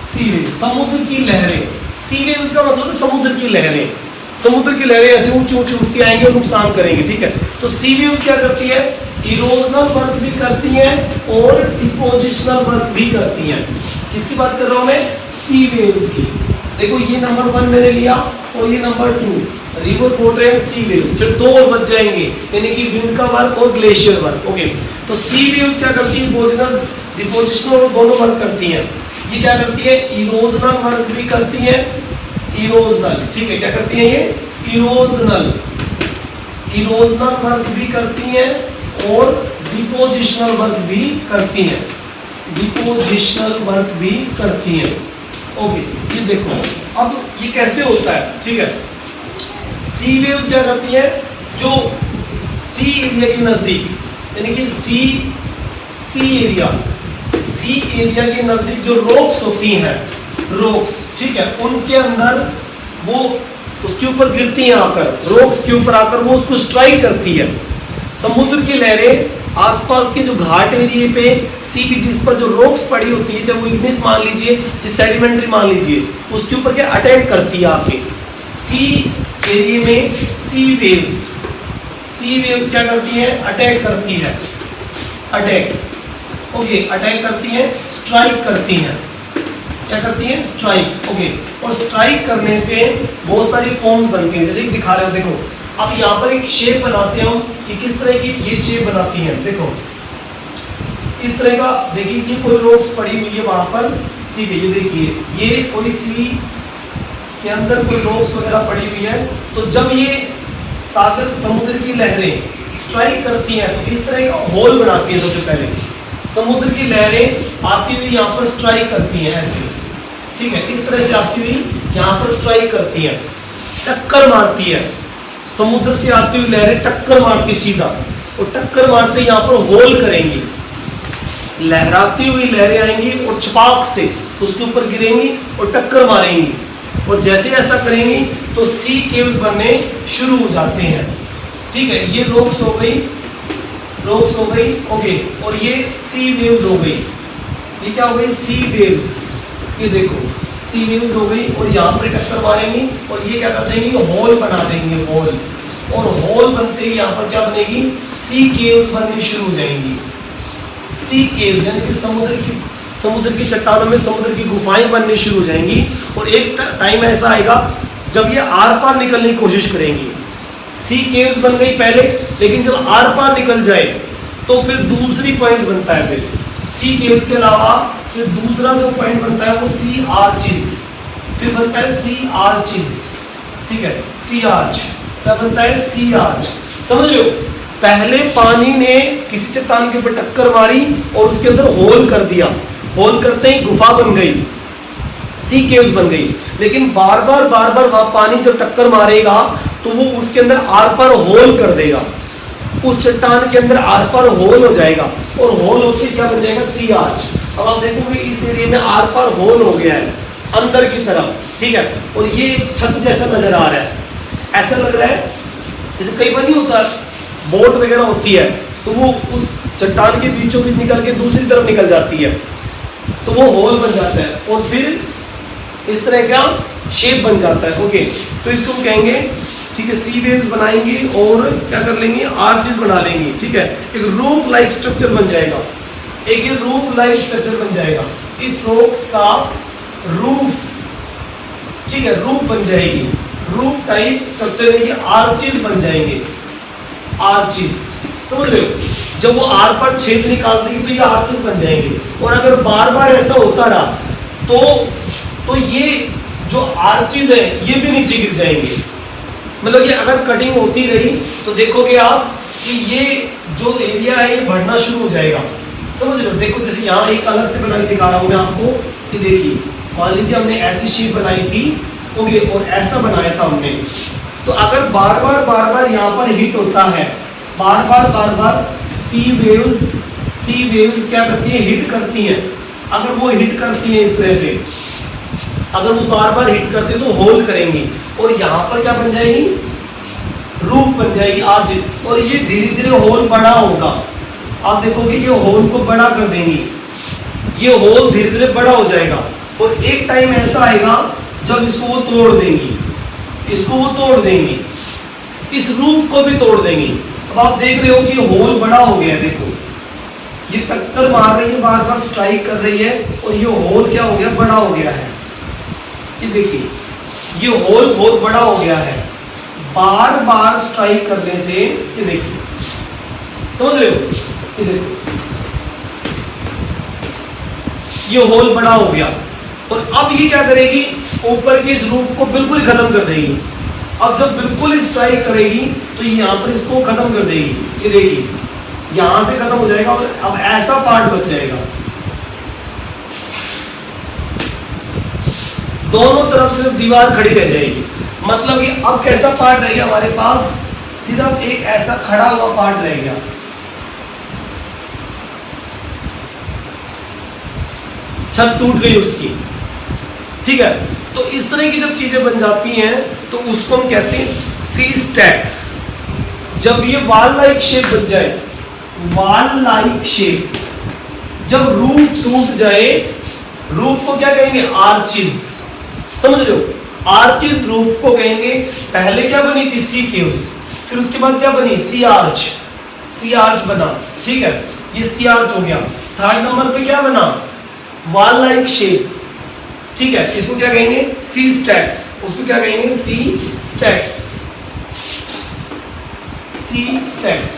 Sea waves, समुद्र की लहरें। सी वेव्स का मतलब है समुद्र की लहरें। समुद्र की लहरें ऐसे ऊंची ऊंची उठती आएंगी और नुकसान करेंगी। ठीक है, तो सी वेव्स क्या करती है? इरोजनल वर्क भी करती हैं और डिपोजिशनल वर्क भी करती हैं। किसकी बात कर रहा हूं मैं? सी वेव्स की। देखो, ये नंबर 1 मैंने लिया और ये number 2, river water and sea waves. फिर 2 और बच जाएंगे, यानी कि विंड का वर्क और ग्लेशियर वर्क। ओके, तो सी वेव्स क्या करती है? इरोजनल, डिपोजिशनल और दोनों वर्क करती हैं। ये क्या करती है? इरोजनल वर्क भी करती है। इरोजनल, ठीक है, क्या करती है ये? इरोजनल, इरोजनल वर्क भी करती हैं और डिपोजिशनल वर्क भी करती हैं। डिपोजिशनल वर्क भी करती हैं। ओके, ये देखो अब ये कैसे होता है। ठीक है, सी वेव्स क्या करती है? जो सी एरिया के नजदीक, यानी कि सी एरिया के नजदीक जो रॉक्स होती हैं, रॉक्स, ठीक है, उनके अंदर वो उसके ऊपर गिरती हैं आकर, रॉक्स के ऊपर आकर वो उसको स्ट्राइक करती है। समुद्र की लहरें आसपास के जो घाट एरिया पे सी बीचेस पर जो रॉक्स पड़ी होती है, जब वो इग्निस मान लीजिए, चाहे सेडिमेंट्री मान लीजिए, उसके ऊपर क्या अटैक करती है आपके सी एरिया में। सी वेव्स क्या करती है? अटैक करती है, अटैक। ओके, अटैक करती है, स्ट्राइक करती हैं। क्या करती हैं? स्ट्राइक। ओके, और स्ट्राइक करने से बहुत सारी फॉर्म्स बनती हैं, जैसे दिखा रहे हो। देखो, अब यहाँ पर एक शेप बनाते हैं हम कि किस तरह की ये शेप बनाती हैं। देखो, इस तरह का, देखिए ये कोई रॉक्स पड़ी हुई है वहां पर। ठीक है, ये देखिए ये कोई सी के अंदर कोई रॉक्स वगैरह पड़ी हुई है। तो जब ये सागर समुद्र की लहरें स्ट्राइक करती हैं तो इस तरह का होल बनाती है। सबसे पहले समुद्र की लहरें आती हुई यहाँ पर स्ट्राइक करती हैं ऐसे। ठीक है, इस तरह से आती हुई यहाँ पर स्ट्राइक करती हैं, टक्कर मारती है। समुद्र से आती हुई लहरें टक्कर मारती सीधा, और टक्कर मारते यहाँ पर होल करेंगी, लहराती हुई लहरें आएंगी और छपाक से उसके ऊपर गिरेंगी और टक्कर मारेंगी। और जैसे ऐसा करेंगी तो सी केव्स बनने शुरू हो जाते हैं। ठीक है, ये रॉक्स हो गई, रॉक्स हो गई, ओके, और ये सी वेव्स हो गई, ये क्या हो गई, सी वेव्स, ये देखो सी वेव्स हो गई, और यहाँ पर टक्कर मारेंगी और ये क्या कर देंगे, होल बना देंगे, होल, और होल बनते ही यहाँ पर क्या बनेगी, सी केव्स बननी शुरू हो जाएंगी, सी केव्स यानी कि समुद्र की चट्टानों में समुद्र की गुफाएं बननी शुरू हो जाएंगी। और एक टाइम ऐसा आएगा जब ये आर पार निकलने की कोशिश करेंगी, सी केव्स बन गई पहले, लेकिन जब आर पार निकल जाए तो फिर दूसरी पॉइंट बनता है, फिर सी केव्स के अलावा फिर दूसरा जो पॉइंट बनता है वो सी आर्चेस, फिर बनता है सी आर्चेस, ठीक है, सी आर्च, क्या बनता है, सी आर्च, समझ रहे हो। पहले पानी ने किसी चट्टान के ऊपर टक्कर मारी और उसके अंदर होल कर दिया, होल करते ही गुफा बन गई, सी केव्स बन गई, लेकिन बार बार वहां पानी जब टक्कर मारेगा तो वो उसके अंदर आर पार होल कर देगा, उस चट्टान के अंदर आर पार होल हो जाएगा, और होल होते क्या बन जाएगा, सी आर्च। अब आप देखोगे इस एरिया में आर पार होल हो गया है अंदर की तरफ, ठीक है, और ये छत जैसा नजर आ रहा है, ऐसा लग रहा है जैसे कई बार नहीं होता बोट वगैरह होती है तो वो उस चट्टान के बीचों बीच निकल के दूसरी तरफ निकल जाती है, तो वो होल बन जाता है और फिर इस तरह का शेप बन जाता है, ओके। तो इसको हम कहेंगे, ठीक है, सी वेव्स बनाएंगे और क्या कर लेंगे, आर्चेस बना लेंगे, ठीक है, एक रूफ लाइक स्ट्रक्चर बन जाएगा, एक ये रूफ लाइक स्ट्रक्चर बन जाएगा, इस रॉक्स का रूफ, ठीक है, रूफ बन जाएगी, रूफ टाइप स्ट्रक्चर है, ये आर्चेस बन जाएंगे, आर्चेस, समझ रहे हो। जब वो आर पर छेद निकाल देगी तो ये आर्चेस बन जाएंगे, और अगर बार बार ऐसा होता रहा तो ये जो आर्चेस है ये भी नीचे गिर जाएंगे, मतलब ये अगर कटिंग होती रही तो देखोगे आप कि ये जो एरिया है ये बढ़ना शुरू हो जाएगा, समझ रहे हो। देखो जैसे यहाँ एक अलग से बना के दिखा रहा हूँ मैं आपको, कि देखिए मान लीजिए हमने ऐसी शेप बनाई थी, ओके, और ऐसा बनाया था हमने, तो अगर बार बार यहाँ पर हिट होता है, बार बार सी वेव्स क्या करती है, हिट करती हैं, अगर वो हिट करती है इस तरह से, अगर वो बार बार हिट करते तो होल करेंगी, और यहाँ पर क्या बन जाएगी, रूफ बन जाएगी, आर्चेस, और ये धीरे धीरे होल बड़ा होगा, आप देखोगे ये होल को बड़ा कर देंगी, ये होल धीरे धीरे बड़ा हो जाएगा, और एक टाइम ऐसा आएगा जब इसको वो तोड़ देंगी, इसको वो तोड़ देंगी, इस रूफ को भी तोड़ देंगी। अब आप देख रहे हो कि होल बड़ा हो गया है, देखो ये टक्कर मार रही है, बार बार स्ट्राइक कर रही है, और ये होल क्या हो गया, बड़ा हो गया है, ये देखिए ये होल बहुत बड़ा हो गया है, बार बार स्ट्राइक करने से, ये देखिए, समझ रहे हो, ये देखो ये होल बड़ा हो गया, और अब ये क्या करेगी, ऊपर के इस रूफ को बिल्कुल ही खत्म कर देगी। अब जब बिल्कुल स्ट्राइक करेगी तो यहाँ पर इसको खत्म कर देगी, ये देखिए यहाँ से खत्म हो जाएगा, और अब ऐसा पार्ट बच जाएगा, दोनों तरफ से दीवार खड़ी रह जाएगी, मतलब कि अब कैसा पार्ट रह गया हमारे पास, सिर्फ एक ऐसा खड़ा हुआ पार्ट रह गया, छत टूट गई उसकी, ठीक है। तो इस तरह की जब चीजें बन जाती हैं तो उसको हम कहते हैं सी स्टैक्स। जब ये वॉल लाइक शेप बन जाए, वॉल लाइक शेप, जब रूफ टूट जाए, रूफ को क्या कहेंगे, आर्चेस, समझ रहे हो, आर्चेस रूफ को कहेंगे। पहले क्या बनी थी, सी केव्स, फिर उसके बाद क्या बनी, सी आर्च, सी आर्च बना, ठीक है, ये सी आर्च हो गया। थर्ड नंबर पे क्या बना, वॉल लाइक शेप, ठीक है, इसको क्या कहेंगे, सी स्टैक्स, उसको क्या कहेंगे, सी स्टैक्स, सी स्टैक्स,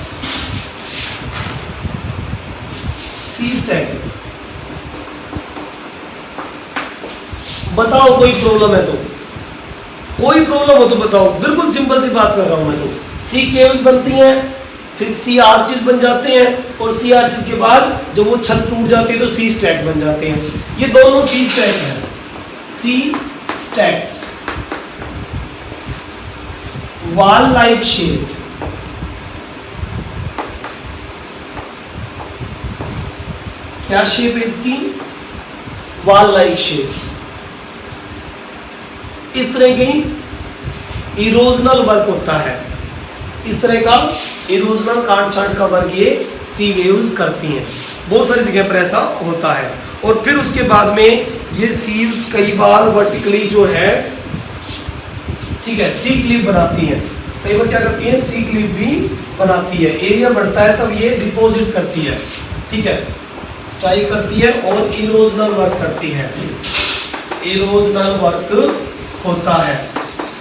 सी स्टैक। बताओ कोई प्रॉब्लम है तो, कोई प्रॉब्लम हो तो बताओ, बिल्कुल सिंपल सी बात कर रहा हूं मैं तो। सी केव्स बनती हैं, फिर सी आर्चेस बन जाते हैं, और सी आर्चेस के बाद जब वो छत टूट जाती है तो सी स्टैक बन जाते हैं। ये दोनों सी स्टैक हैं, सी स्टैक्स, वॉल लाइक शेप, क्या शेप है इसकी, वॉल लाइक शेप। इस तरह की इरोजनल वर्क होता है, इस तरह का इरोजनल काट छांट का वर्क ये सी वेव्स करती हैं। बहुत सारी जगह पर ऐसा होता है। और फिर उसके बाद में ये सीव्स कई बार वर्टिकली जो है, ठीक है, सी क्लिप बनाती हैं। कई बार क्या करती है, सी क्लिप भी बनाती है। एरिया बढ़ता है तब ये डिपॉजिट करती है, ठीक है, स्ट्राइक करती है और इरोजनल वर्क करती है। इरोजनल वर्क होता है।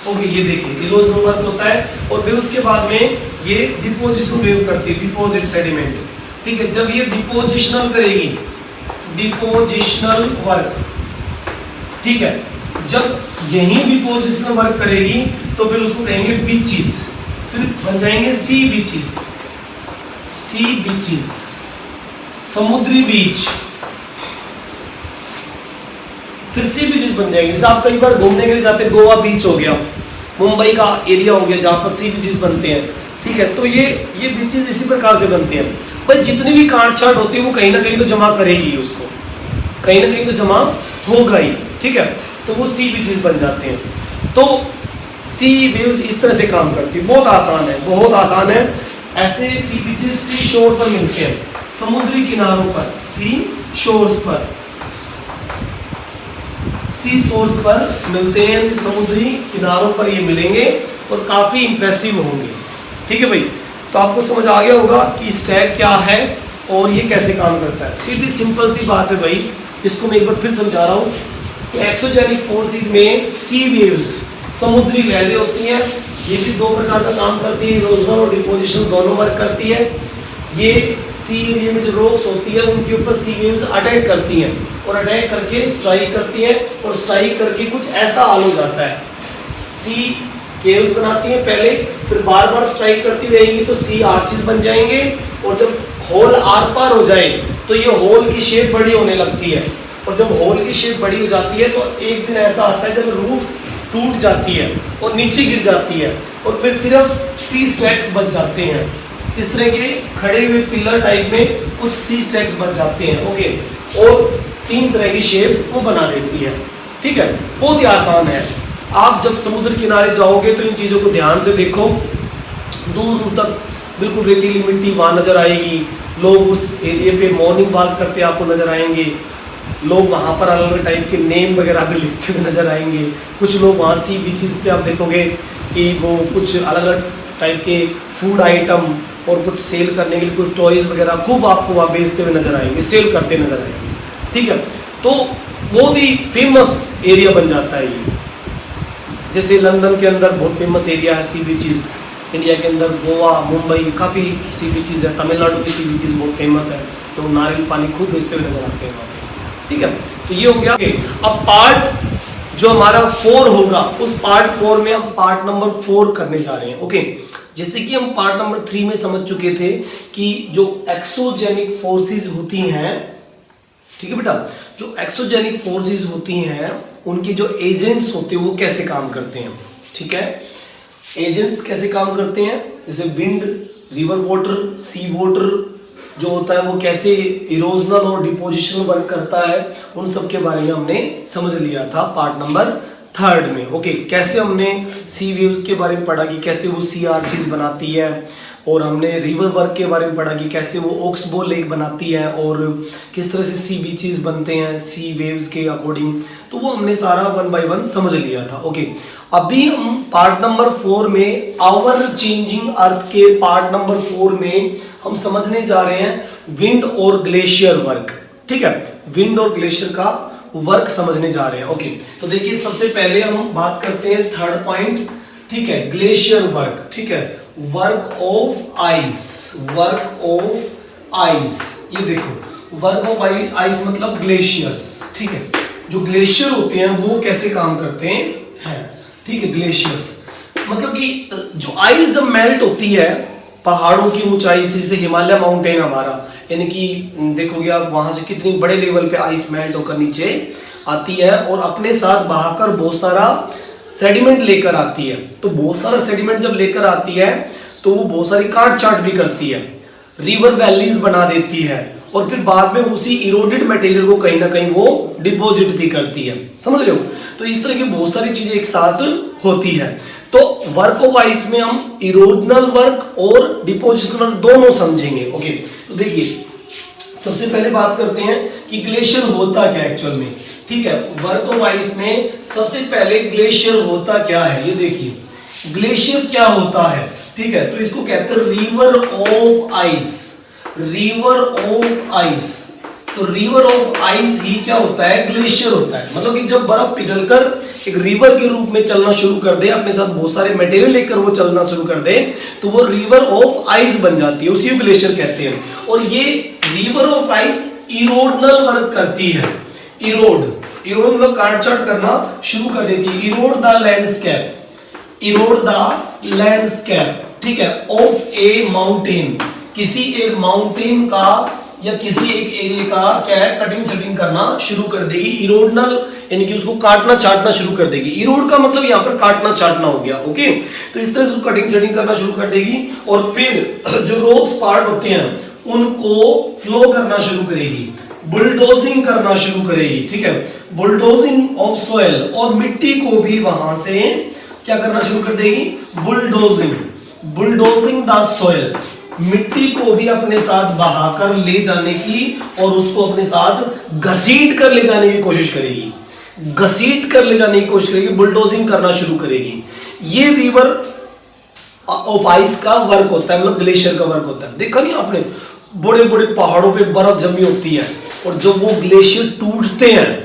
ओके, ये देखिए इरोजनल वर्क होता है। और फिर उसके बाद में ये डिपोजिशन वेव करती है, डिपॉजिट सेडिमेंट, ठीक है। जब ये डिपोजिशनल करेगी, डिपोजिशनल वर्क, ठीक है, जब यही डिपोजिशनल वर्क करेगी तो फिर उसको कहेंगे बीचेस, फिर बन जाएंगे सी बीचेस, सी बीचेस, समुद्री बीच, फिर सी बीचेस बन जाएंगे। जैसे आप कई बार घूमने के लिए जाते हैं, गोवा बीच हो गया, मुंबई का एरिया हो गया जहाँ पर सी बीचेस बनते हैं, ठीक है। तो ये बीचेस इसी प्रकार से बनते हैं। भाई जितनी भी काट छाट होती है वो कहीं ना कहीं तो जमा करेगी, उसको कहीं ना कहीं तो जमा होगा ही, ठीक है। तो वो सी बीचेस बन जाते हैं। तो सी वेव्स इस तरह से काम करती है। बहुत आसान है, बहुत आसान है। ऐसे सी बीचेस सी शोर पर मिलते हैं, समुद्री किनारों पर, सी शोर्स पर, सी सोर्स पर मिलते हैं, समुद्री किनारों पर ये मिलेंगे और काफी इंप्रेसिव होंगे, ठीक है भाई। तो आपको समझ आ गया होगा कि स्टैक क्या है और ये कैसे काम करता है। सीधी सिंपल सी बात है भाई, इसको मैं एक बार फिर समझा रहा हूँ। एक्सोजेनिक फोर्सेस में सी वेव्स, समुद्री लहरें होती हैं, ये भी दो प्रकार का काम करती है, इरोजन और डिपोजिशन दोनों वर्क करती है। ये सी एरिया में जो रॉक्स होती है उनके ऊपर सी वेव्स अटैक करती हैं और अटैक करके स्ट्राइक करती है और स्ट्राइक करके कुछ ऐसा हाल हो जाता है। सी केव्स बनाती हैं पहले, फिर बार बार स्ट्राइक करती रहेंगी तो सी आर्चेस बन जाएंगे और जब होल आर पार हो जाए तो ये होल की शेप बड़ी होने लगती है। और जब होल की शेप बड़ी हो जाती है तो एक दिन ऐसा आता है जब रूफ टूट जाती है और नीचे गिर जाती है और फिर सिर्फ सी स्टैक्स बच जाते हैं। इस तरह के खड़े हुए पिलर टाइप में कुछ सी स्टैक्स बच जाते हैं, ओके। और तीन तरह की शेप वो बना देती है, ठीक है। बहुत ही आसान है। आप जब समुद्र किनारे जाओगे तो इन चीज़ों को ध्यान से देखो, दूर दूर तक बिल्कुल रेतीली मिट्टी वहाँ नज़र आएगी। लोग उस एरिया पे मॉर्निंग वॉक करते आपको नज़र आएंगे। लोग वहाँ पर अलग अलग टाइप के नेम वगैरह भी लिखते हुए नज़र आएंगे। कुछ लोग वहाँ सी बीचेस पे आप देखोगे कि वो कुछ अलग अलग टाइप के फूड आइटम और कुछ सेल करने के लिए कुछ टॉयज़ वगैरह खूब आपको वहाँ बेचते हुए नज़र आएंगे, सेल करते नज़र आएंगे, ठीक है। तो बहुत ही फेमस एरिया बन जाता है ये। जैसे लंदन के अंदर बहुत फेमस एरिया है सी बीचेस, इंडिया के अंदर गोवा, मुंबई काफ़ी सी बीचेस है, तमिलनाडु की सी बीचेस बहुत फेमस है, तो नारियल पानी खूब बेचते हुए नजर आते हैं वहाँ पे, ठीक है। तो ये हो गया। अब पार्ट जो हमारा 4 होगा, उस पार्ट 4 में हम पार्ट नंबर 4 करने जा रहे हैं, ओके। जैसे कि हम पार्ट नंबर 3 में समझ चुके थे कि जो एक्सोजेनिक फोर्सेस होती हैं, ठीक है बेटा, जो एक्सोजेनिक फोर्सेस होती हैं उनके जो एजेंट्स होते हैं वो कैसे काम करते हैं, ठीक है। एजेंट्स कैसे काम करते हैं, जैसे विंड, रिवर वाटर, सी वाटर जो होता है वो कैसे इरोजनल और डिपोजिशनल वर्क करता है, उन सब के बारे में हमने समझ लिया था पार्ट नंबर 3 में, ओके। कैसे हमने सी वेव्स के बारे में पढ़ा कि कैसे वो सी आर्चेस बनाती है, और हमने रिवर वर्क के बारे में पढ़ा कि कैसे वो ओक्सबो लेक बनाती है और किस तरह से सी बीचेस बनते हैं सी वेव्स के अकॉर्डिंग। तो वो हमने सारा 1 बाय 1 समझ लिया था, ओके। अभी हम पार्ट नंबर 4 में आवर चेंजिंग अर्थ के पार्ट नंबर 4 में हम समझने जा रहे हैं विंड और ग्लेशियर वर्क, ठीक है। विंड और ग्लेशियर का वर्क समझने जा रहे हैं, ओके। तो देखिए सबसे पहले हम बात करते हैं 3rd पॉइंट, ठीक है, ग्लेशियर वर्क, ठीक है। Work of ice, work of ice, ये देखो वर्क ऑफ आइस मतलब ग्लेशियर्स, ठीक है। जो ग्लेशियर होते हैं वो कैसे काम करते हैं, ठीक है। ग्लेशियर्स मतलब कि जो आइस जब मेल्ट होती है पहाड़ों की ऊंचाई से, जैसे हिमालय माउंटेन हमारा, यानी कि देखोगे आप वहां से कितनी बड़े लेवल पे आइस मेल्ट होकर नीचे आती है और अपने साथ बहाकर बहुत सारा सेडिमेंट लेकर आती है। तो बहुत सारा सेडिमेंट जब लेकर आती है तो वो बहुत सारी काट छाट भी करती है, रिवर वैलीज बना देती है और फिर बाद में उसी इरोडेड मटेरियल को कहीं ना कहीं वो डिपॉजिट भी करती है, समझ रहे हो। तो इस तरह की बहुत सारी चीजें एक साथ होती है। तो वर्क ऑफ आइस में हम इरोजनल वर्क और डिपोजिशनल वर्क दोनों समझेंगे। ओके, तो देखिए सबसे पहले बात करते हैं कि ग्लेशियर होता क्या एक्चुअल में। ठीक है, वर्क ऑफ आइस में सबसे पहले ग्लेशियर होता क्या है, ये देखिए ग्लेशियर क्या होता है। ठीक है, तो इसको कहते हैं river of ice. River of ice, तो रिवर ऑफ आइस ही क्या होता है, ग्लेशियर होता है। मतलब कि जब बर्फ पिघलकर एक रिवर के रूप में चलना शुरू कर दे, अपने साथ बहुत सारे मटेरियल लेकर वो चलना शुरू कर दे, तो वो रिवर ऑफ आइस बन जाती है, उसी को ग्लेशियर कहते हैं। और ये रिवर ऑफ आइस इरोडनल वर्क करती है। इरोड मतलब काट-छांट करना शुरू कर देती है। Erode the landscape, Erode the landscape, ठीक है, ऑफ ए माउंटेन, किसी एक माउंटेन का या किसी एक एरिया का क्या है, कटिंग छटिंग करना शुरू कर देगी। इरोडनल यानी कि उसको काटना छाटना शुरू कर देगी। इरोड का मतलब यहाँ पर काटना छाटना हो गया। ओके, तो इस तरह से कटिंग छटिंग करना शुरू कर देगी और फिर जो रॉक्स पार्ट होते हैं उनको फ्लो करना शुरू करेगी, बुलडोजिंग करना शुरू करेगी। ठीक है, बुलडोजिंग ऑफ सॉइल, और मिट्टी को भी वहां से क्या करना शुरू कर देगी, बुलडोजिंग द सॉइल, मिट्टी को भी अपने साथ बहाकर ले जाने की और उसको अपने साथ घसीट कर ले जाने की कोशिश करेगी, घसीट कर ले जाने की कोशिश करेगी, बुलडोजिंग करना शुरू करेगी। ये रिवर ऑफ आइस का वर्क होता है, मतलब ग्लेशियर का वर्क होता है। देखा नहीं आपने, बड़े बड़े पहाड़ों पे बर्फ जमी होती है और जब वो ग्लेशियर टूटते हैं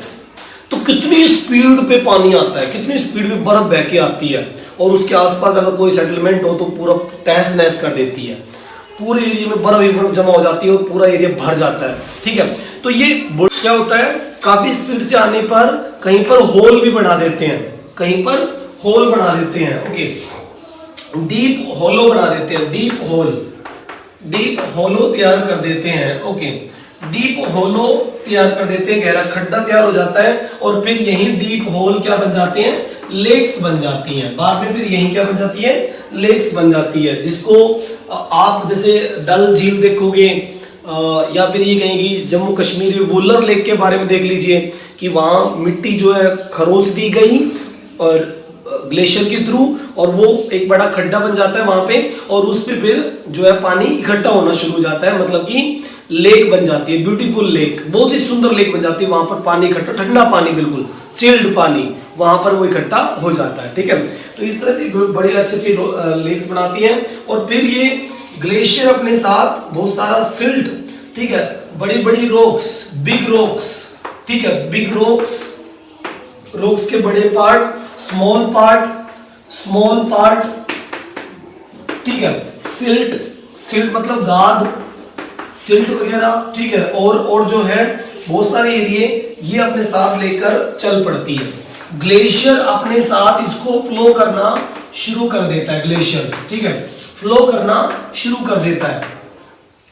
तो कितनी स्पीड पे पानी आता है, कितनी स्पीड पे बर्फ बह के आती है और उसके आसपास अगर कोई सेटलमेंट हो तो पूरा तहस नहस कर देती है। पूरे एरिया में बर्फ ही बर्फ जमा हो जाती है और पूरा एरिया भर जाता है। ठीक है, तो ये क्या होता है, काफी स्पीड से आने पर कहीं पर होल भी बना देते हैं, कहीं पर होल बना देते हैं। ओके, डीप होलो बना देते हैं, डीप होलो तैयार कर देते हैं। ओके, डीप होलो तैयार कर देते हैं, गहरा खड्डा तैयार हो जाता है और फिर यही डीप होल क्या बन जाते हैं, लेक्स बन जाती हैं। बाद में फिर यही क्या बन जाती है, लेक्स बन जाती है, जिसको आप जैसे डल झील देखोगे या फिर ये कहेंगे जम्मू कश्मीर वुलर लेक के बारे में देख लीजिए कि वहाँ मिट्टी जो है खरोच दी गई और ग्लेशियर के थ्रू, और वो एक बड़ा खड्डा बन जाता है वहां पे, और उस पे फिर जो है पानी इकट्ठा होना शुरू हो जाता है, मतलब कि लेक बन जाती है, ब्यूटीफुल लेक, बहुत ही सुंदर लेक बन जाती है। वहां पर पानी इकट्ठा, ठंडा पानी, बिल्कुल चिल्ड पानी वहां पर वो इकट्ठा हो जाता है। ठीक है, तो इस तरह से बड़ी अच्छी लेक्स बनाती हैं और फिर ये ग्लेशियर अपने साथ बहुत सारा सिल्ट, ठीक है, बड़ी बड़ी रॉक्स, बिग रॉक्स, ठीक है, बिग रॉक्स के बड़े पार्ट, स्मॉल पार्ट, ठीक है, सिल्ट मतलब गाद, सिल्ट वगैरह, ठीक है, और जो है बहुत सारे एरिया ये अपने साथ लेकर चल पड़ती है। ग्लेशियर अपने साथ इसको फ्लो करना शुरू कर देता है, ग्लेशियर्स, ठीक है, फ्लो करना शुरू कर देता है।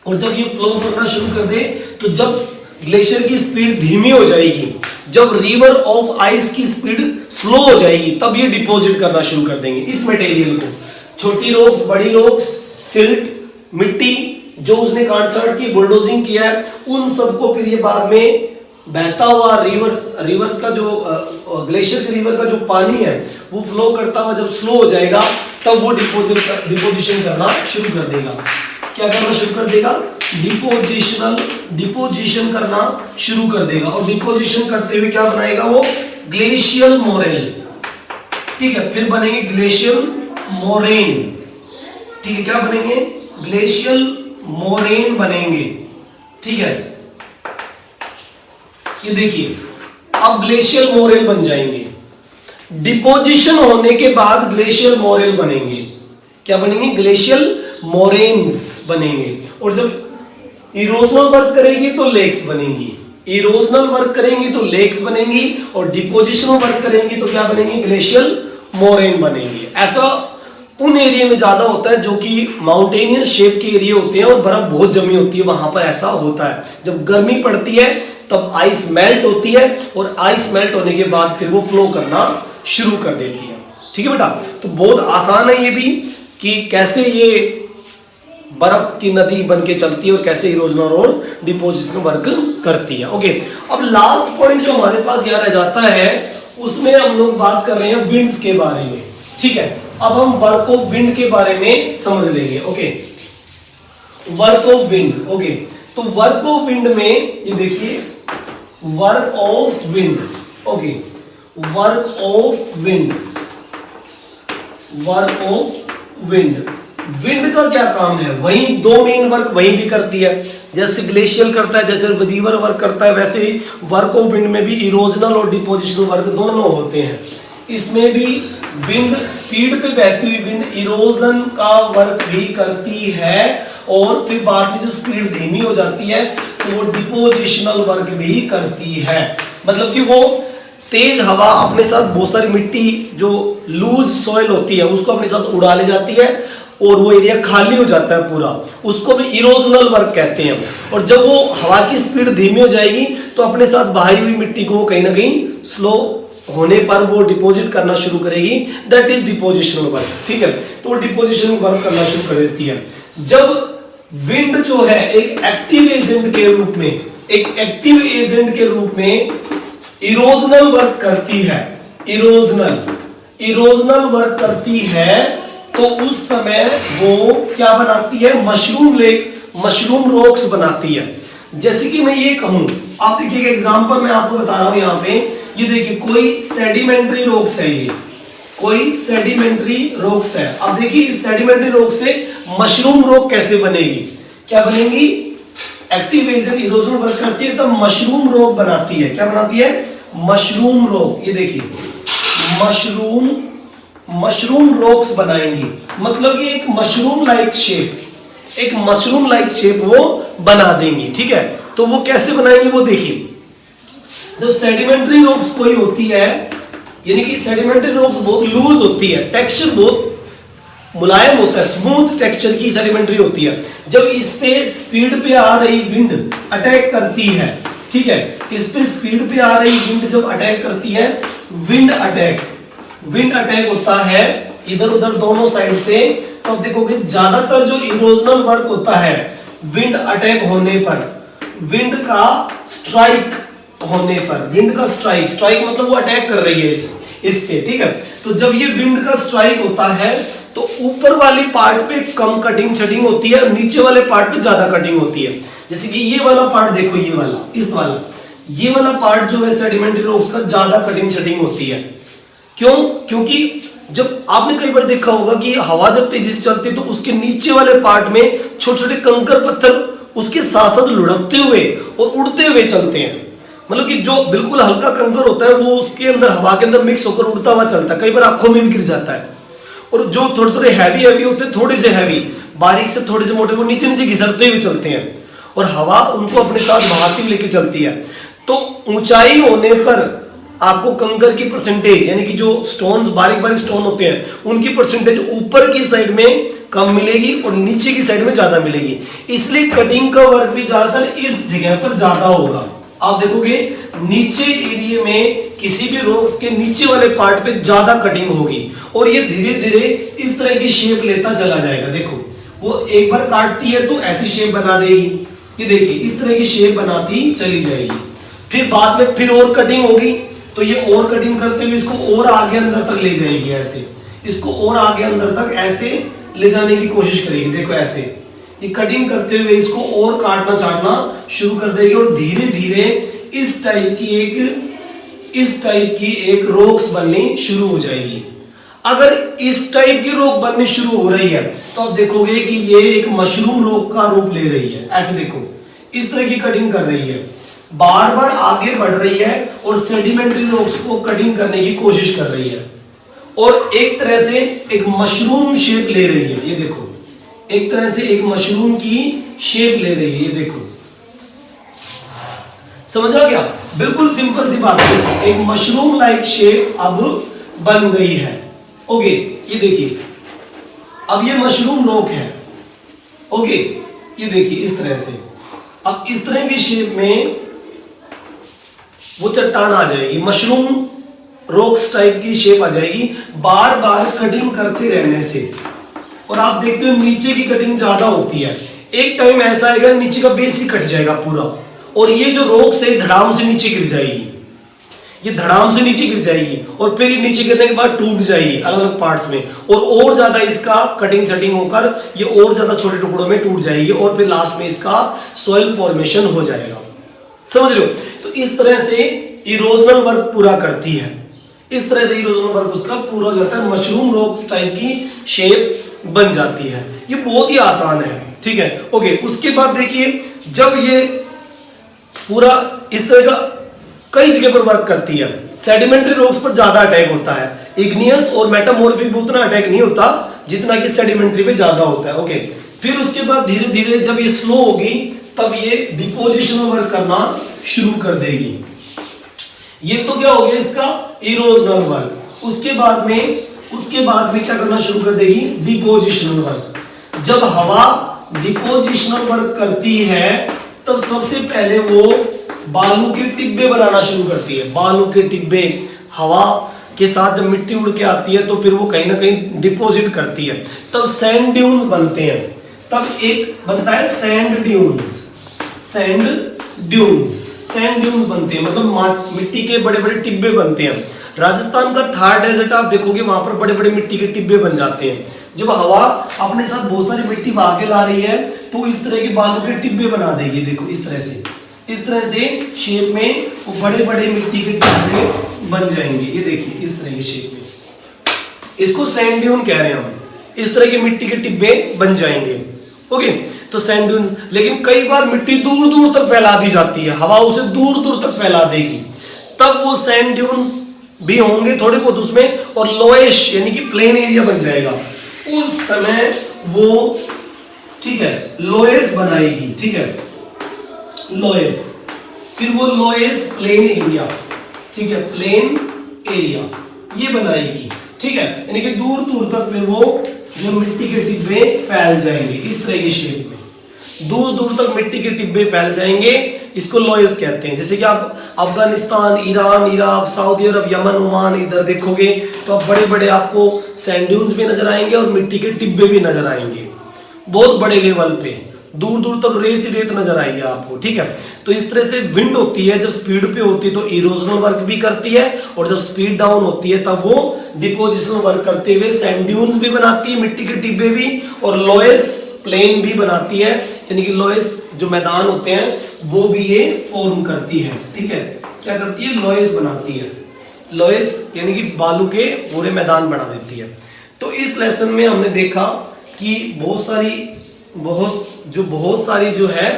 और जब ये फ्लो करना शुरू कर दे तो जब ग्लेशियर की स्पीड धीमी हो जाएगी, जब रिवर ऑफ आइस की स्पीड स्लो हो जाएगी, तब ये डिपॉजिट करना शुरू कर देंगे इस मटेरियल को। छोटी रॉक्स, बड़ी रॉक्स, सिल्ट, मिट्टी जो उसने काट छाट की, बुलडोजिंग किया है, उन सबको फिर ये बाद में बहता हुआ रिवर्स का जो ग्लेशियर के रिवर का जो पानी है वो फ्लो करता हुआ जब स्लो हो जाएगा तब वो डिपोजिशन करना शुरू कर देगा। क्या करना शुरू कर देगा, डिपोजिशन करना शुरू कर देगा। और डिपोजिशन करते हुए क्या बनाएगा वो, ग्लेशियल मोरेल, ठीक है, फिर बनेंगे ग्लेशियल मोरेन, ठीक है, क्या बनेंगे, ग्लेशियल मोरेन बनेंगे। ठीक है, ये देखिए अब ग्लेशियल मोरेल बन जाएंगे। डिपोजिशन होने के बाद ग्लेशियल मोरेल बनेंगे। क्या बनेंगे, ग्लेशियल मोरेन्स बनेंगे। और जब इरोजनल वर्क करेगी तो लेक्स बनेंगी, इरोजनल वर्क करेंगी तो लेक्स बनेंगी, और डिपोजिशन वर्क करेंगी तो क्या बनेंगी, ग्लेशियल मोरेन बनेंगे। ऐसा उन एरिया में ज्यादा होता है जो कि माउंटेनियस शेप के एरिया होते हैं और बर्फ बहुत जमी होती है, वहां पर ऐसा होता है। जब गर्मी पड़ती है तब आइस मेल्ट होती है और आइस मेल्ट होने के बाद फिर वो फ्लो करना शुरू कर देती है। ठीक है बेटा, तो बहुत आसान है ये भी कि कैसे ये बर्फ की नदी बन के चलती है और कैसे इरोजनल और डिपोजिशन वर्क करती है। ओके, अब लास्ट पॉइंट जो हमारे पास यहाँ रह जाता है उसमें हम लोग बात कर रहे हैं विंड्स के बारे में। ठीक है, अब हम वर्क ऑफ विंड के बारे में समझ लेंगे। Okay, work of wind. Okay, तो वर्क ऑफ विंड में ये देखिए, work of wind. Okay, work of wind, work of wind. Wind का क्या काम है? वही दो मेन वर्क वही भी करती है, जैसे ग्लेशियल करता है, जैसे रिवर वर्क करता है, वैसे ही वर्क ऑफ विंड में भी इरोजनल और डिपोजिशनल वर्क दोनों होते हैं। इसमें भी विंड, स्पीड पे बहती हुई विंड इरोजन का वर्क भी करती है, और फिर बाद में जो स्पीड धीमी हो जाती है तो वो डिपोजिशनल वर्क भी करती है। मतलब कि वो तेज हवा अपने साथ बहुत सारी मिट्टी जो लूज सॉइल होती है उसको अपने साथ उड़ा ले जाती है, और वो एरिया खाली हो जाता है पूरा, उसको भी इरोजनल वर्क कहते हैं। और जब वो हवा की स्पीड धीमी हो जाएगी तो अपने साथ बहाई हुई मिट्टी को कहीं ना कहीं स्लो होने पर वो डिपॉजिट करना शुरू करेगी, दैट इज डिपोजिशनल वर्क। ठीक है, तो वो डिपोजिशनल वर्क करना शुरू कर देती है। जब विंड जो है एक एक्टिव एजेंट के रूप में, एक एक्टिव एजेंट के रूप में इरोजनल वर्क करती है, इरोजनल वर्क करती है, तो उस समय वो क्या बनाती है? मशरूम लेक, मशरूम रॉक्स बनाती है। जैसे कि मैं ये कहूं, आप देखिए एक एग्जांपल मैं आपको बता रहा हूं यहाँ पे, ये देखिए कोई सेडिमेंट्री रॉक्स है, ये कोई सेडिमेंट्री रॉक्स है। अब देखिए इस सेडिमेंट्री रॉक से मशरूम रॉक कैसे बनेगी? क्या बनेगी? एक्टिव एजेंट इरोजन वर्क करती है तो मशरूम रॉक बनाती है। क्या बनाती है? Mushroom rock. ये देखिए मशरूम रॉक्स बनाएंगी, मतलब कि एक मशरूम लाइक शेप, एक मशरूम लाइक शेप वो बना देंगी। ठीक है, तो वो कैसे बनाएंगे वो देखिए। जब सेडिमेंट्री रॉक्स कोई होती है, यानी कि सेडिमेंट्री रॉक्स बहुत लूज होती है, टेक्सचर बहुत मुलायम होता है, स्मूथ टेक्सचर की सेडिमेंट्री होती है। जब इस पे स्पीड पे आ रही विंड अटैक करती है, ठीक है, इस पे स्पीड पे आ रही विंड जब अटैक करती है, विंड अटैक होता है इधर उधर दोनों साइड से, तो अब देखोगे ज्यादातर जो इरोजनल वर्क होता है विंड अटैक होने पर, विंड का स्ट्राइक होने पर, विंड का स्ट्राइक मतलब वो अटैक कर रही है इस पे। ठीक है, तो जब ये विंड का स्ट्राइक होता है तो ऊपर वाले पार्ट पे कम कटिंग छटिंग होती है, नीचे वाले पार्ट पे ज्यादा कटिंग होती है। जैसे कि ये वाला पार्ट देखो, ये वाला पार्ट जो है सेडिमेंट्री रॉक्स का ज्यादा कटिंग छटिंग होती है। क्यों? क्योंकि जब आपने कई बार देखा होगा कि हवा जब तेजी से चलती है तो उसके नीचे वाले पार्ट में छोटे छोटे कंकर पत्थर उसके साथ साथ लुढ़कते हुए और उड़ते हुए चलते हैं। मतलब कि जो बिल्कुल हल्का कंकर होता है वो उसके अंदर हवा के अंदर मिक्स होकर उड़ता हुआ चलता है, कई बार आंखों में भी गिर जाता है। और जो थोड़े थोड़े हैवी होते हैं, थोड़े से हैवी, बारीक से थोड़े से मोटे, वो नीचे नीचे घिसरते हुए चलते हैं और हवा उनको अपने साथ बहाती हुई लेके चलती है। तो ऊंचाई होने पर आपको कंकर की परसेंटेज, यानी कि जो स्टोन्स बारीक बारीक स्टोन होते हैं उनकी परसेंटेज ऊपर की साइड में कम मिलेगी और नीचे की साइड में ज्यादा मिलेगी। इसलिए कटिंग का वर्क भी ज्यादातर इस जगह पर ज्यादा होगा। आप देखोगे नीचे एरिया में किसी भी रॉक्स के नीचे वाले पार्ट पे ज्यादा कटिंग होगी और ये धीरे धीरे इस तरह की शेप लेता चला जाएगा। देखो वो एक बार काटती है तो ऐसी शेप बना देगी, ये देखिए इस तरह की शेप बनाती चली जाएगी। फिर बाद में फिर और कटिंग होगी तो ये और कटिंग करते हुए इसको और आगे अंदर तक ले जाएगी, ऐसे इसको और आगे अंदर तक ऐसे ले जाने की कोशिश करेगी। देखो ऐसे ये कटिंग करते हुए इसको और काटना चाटना शुरू कर देगी और धीरे धीरे इस टाइप की एक रॉक्स बननी शुरू हो जाएगी। अगर इस टाइप की रॉक बननी शुरू हो रही है तो आप देखोगे कि ये एक मशरूम रॉक का रूप ले रही है। ऐसे देखो इस तरह की कटिंग कर रही है, बार बार आगे बढ़ रही है और सेडिमेंट्री रॉक्स को कटिंग करने की कोशिश कर रही है और एक तरह से एक मशरूम शेप ले रही है। ये देखो एक तरह से एक मशरूम की शेप ले रही है, ये देखो समझ आ गया? बिल्कुल सिंपल सी बात है, एक मशरूम लाइक शेप अब बन गई है। ओके ये देखिए अब ये मशरूम रॉक है। ओके ये देखिए इस तरह से, अब इस तरह की शेप में वो चट्टान आ जाएगी, मशरूम रॉक्स टाइप की शेप आ जाएगी बार बार कटिंग करते रहने से। और आप देखते हो नीचे की कटिंग ज्यादा होती है, एक टाइम ऐसा आएगा नीचे का बेस ही कट जाएगा पूरा और ये जो रॉक्स है धड़ाम से नीचे गिर जाएगी। ये धड़ाम से नीचे गिर जाएगी और फिर ये नीचे गिरने के बाद टूट जाएगी अलग अलग पार्ट्स में, और ज्यादा इसका कटिंग छटिंग होकर ये और ज्यादा छोटे टुकड़ों में टूट जाएगी और फिर लास्ट में इसका सॉइल फॉर्मेशन हो जाएगा। समझ रहे हो? तो इस तरह से इरोजनल वर्क पूरा करती है, इस तरह से इरोजनल वर्क उसका पूरा हो जाता है, मशरूम रॉक्स टाइप की शेप बन जाती है। ये बहुत ही आसान है, ठीक है। ओके, उसके बाद देखिए जब ये पूरा इस तरह का कई जगह पर वर्क करती है, सेडिमेंट्री रॉक्स पर ज्यादा अटैक होता है, इग्नियस और मेटामॉर्फिक पे उतना अटैक नहीं होता जितना कि सेडिमेंट्री पे ज्यादा होता है। ओके, फिर उसके बाद धीरे धीरे जब ये स्लो होगी तब ये डिपोजिशनल वर्क करना शुरू कर देगी। ये तो क्या हो गया इसका इरोजनल वर्क। उसके बाद में क्या करना शुरू कर देगी? Depositional work. जब हवा डिपोजिशनल वर्क करती है तब सबसे पहले वो बालू के टिब्बे बनाना शुरू करती है। बालू के टिब्बे हवा के साथ जब मिट्टी उड़ के आती है तो फिर वो कहीं ना कहीं डिपॉजिट करती है, तब सैंड ड्यून्स बनते हैं। तब एक बनता है सैंड ड्यून्स। सैंड ड्यून्स बनते हैं, मतलब मिट्टी के बड़े बड़े टिब्बे बनते हैं। राजस्थान का थार डेजर्ट आप देखोगे वहां पर बड़े बड़े मिट्टी के टिब्बे बन जाते हैं। जब हवा अपने साथ बहुत सारी मिट्टी बहा के ला रही है तो इस तरह के बालू के टिब्बे बना देगी। देखो इस तरह से शेप में वो बड़े बड़े मिट्टी के टिब्बे बन जाएंगे। ये देखिए इस तरह की शेप में, इसको सैंड ड्यून कह रहे हैं हम। इस तरह के मिट्टी के टिब्बे बन जाएंगे। ओके, तो सैंड ड्यून, लेकिन कई बार मिट्टी दूर दूर तक फैला दी जाती है, हवा उसे दूर दूर तक फैला देगी, तब वो सैंड ड्यून्स भी होंगे थोड़े बहुत उसमें, और लोएश यानी कि प्लेन एरिया बन जाएगा। उस समय वो, ठीक है, लोएस बनाएगी। ठीक है, लोएस, फिर वो लोएस प्लेन एरिया, ठीक है, प्लेन एरिया ये बनाएगी। ठीक है, यानी कि दूर दूर तक फिर वो जो मिट्टी के टिब्बे फैल जाएंगे इस तरह की शेप में, दूर दूर तक मिट्टी के टिब्बे फैल जाएंगे। इसको लोएस कहते हैं। जैसे कि आप अफगानिस्तान, ईरान, इराक, सऊदी अरब, यमन, ओमान इधर देखोगे तो आप बड़े बड़े आपको सैंड ड्यून्स भी नजर आएंगे और मिट्टी के टिब्बे भी नजर आएंगे, बहुत बड़े लेवल पे, दूर दूर तक रेत ही रेत नजर आएगी आपको। ठीक है, तो इस तरह से विंड होती है, जब स्पीड पे होती है तो इरोजनल वर्क भी करती है, और जब स्पीड डाउन होती है तब वो डिपोजिशनल वर्क करते हुए सैंड ड्यून्स भी बनाती है, मिट्टी के टिब्बे भी, और लोएस प्लेन भी बनाती है, यानी कि लोएस जो मैदान होते हैं वो भी ये फॉर्म करती है। ठीक है, क्या करती है? लोएस बनाती है। लोएस यानी कि बालू के पूरे मैदान बना देती है। तो इस लेसन में हमने देखा कि बहुत सारी जो है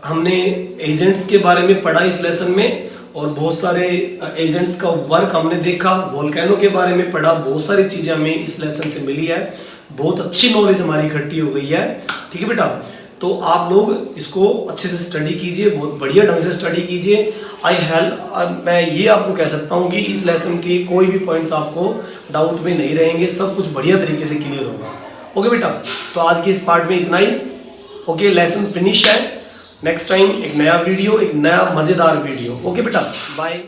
हमने एजेंट्स के बारे में पढ़ा इस लेसन में, और बहुत सारे एजेंट्स का वर्क हमने देखा, वोल्केनो के बारे में पढ़ा, बहुत सारी चीजें हमें इस लेसन से मिली है, बहुत अच्छी नॉलेज हमारी इकट्ठी हो गई है। ठीक है बेटा, तो आप लोग इसको अच्छे से स्टडी कीजिए, बहुत बढ़िया ढंग से स्टडी कीजिए। मैं ये आपको कह सकता हूँ कि इस लेसन के कोई भी पॉइंट्स आपको डाउट में नहीं रहेंगे, सब कुछ बढ़िया तरीके से क्लियर होगा। ओके बेटा, तो आज के इस पार्ट में इतना ही। ओके, लेसन फिनिश है। नेक्स्ट टाइम एक नया वीडियो, एक नया मजेदार वीडियो। ओके बेटा, बाय।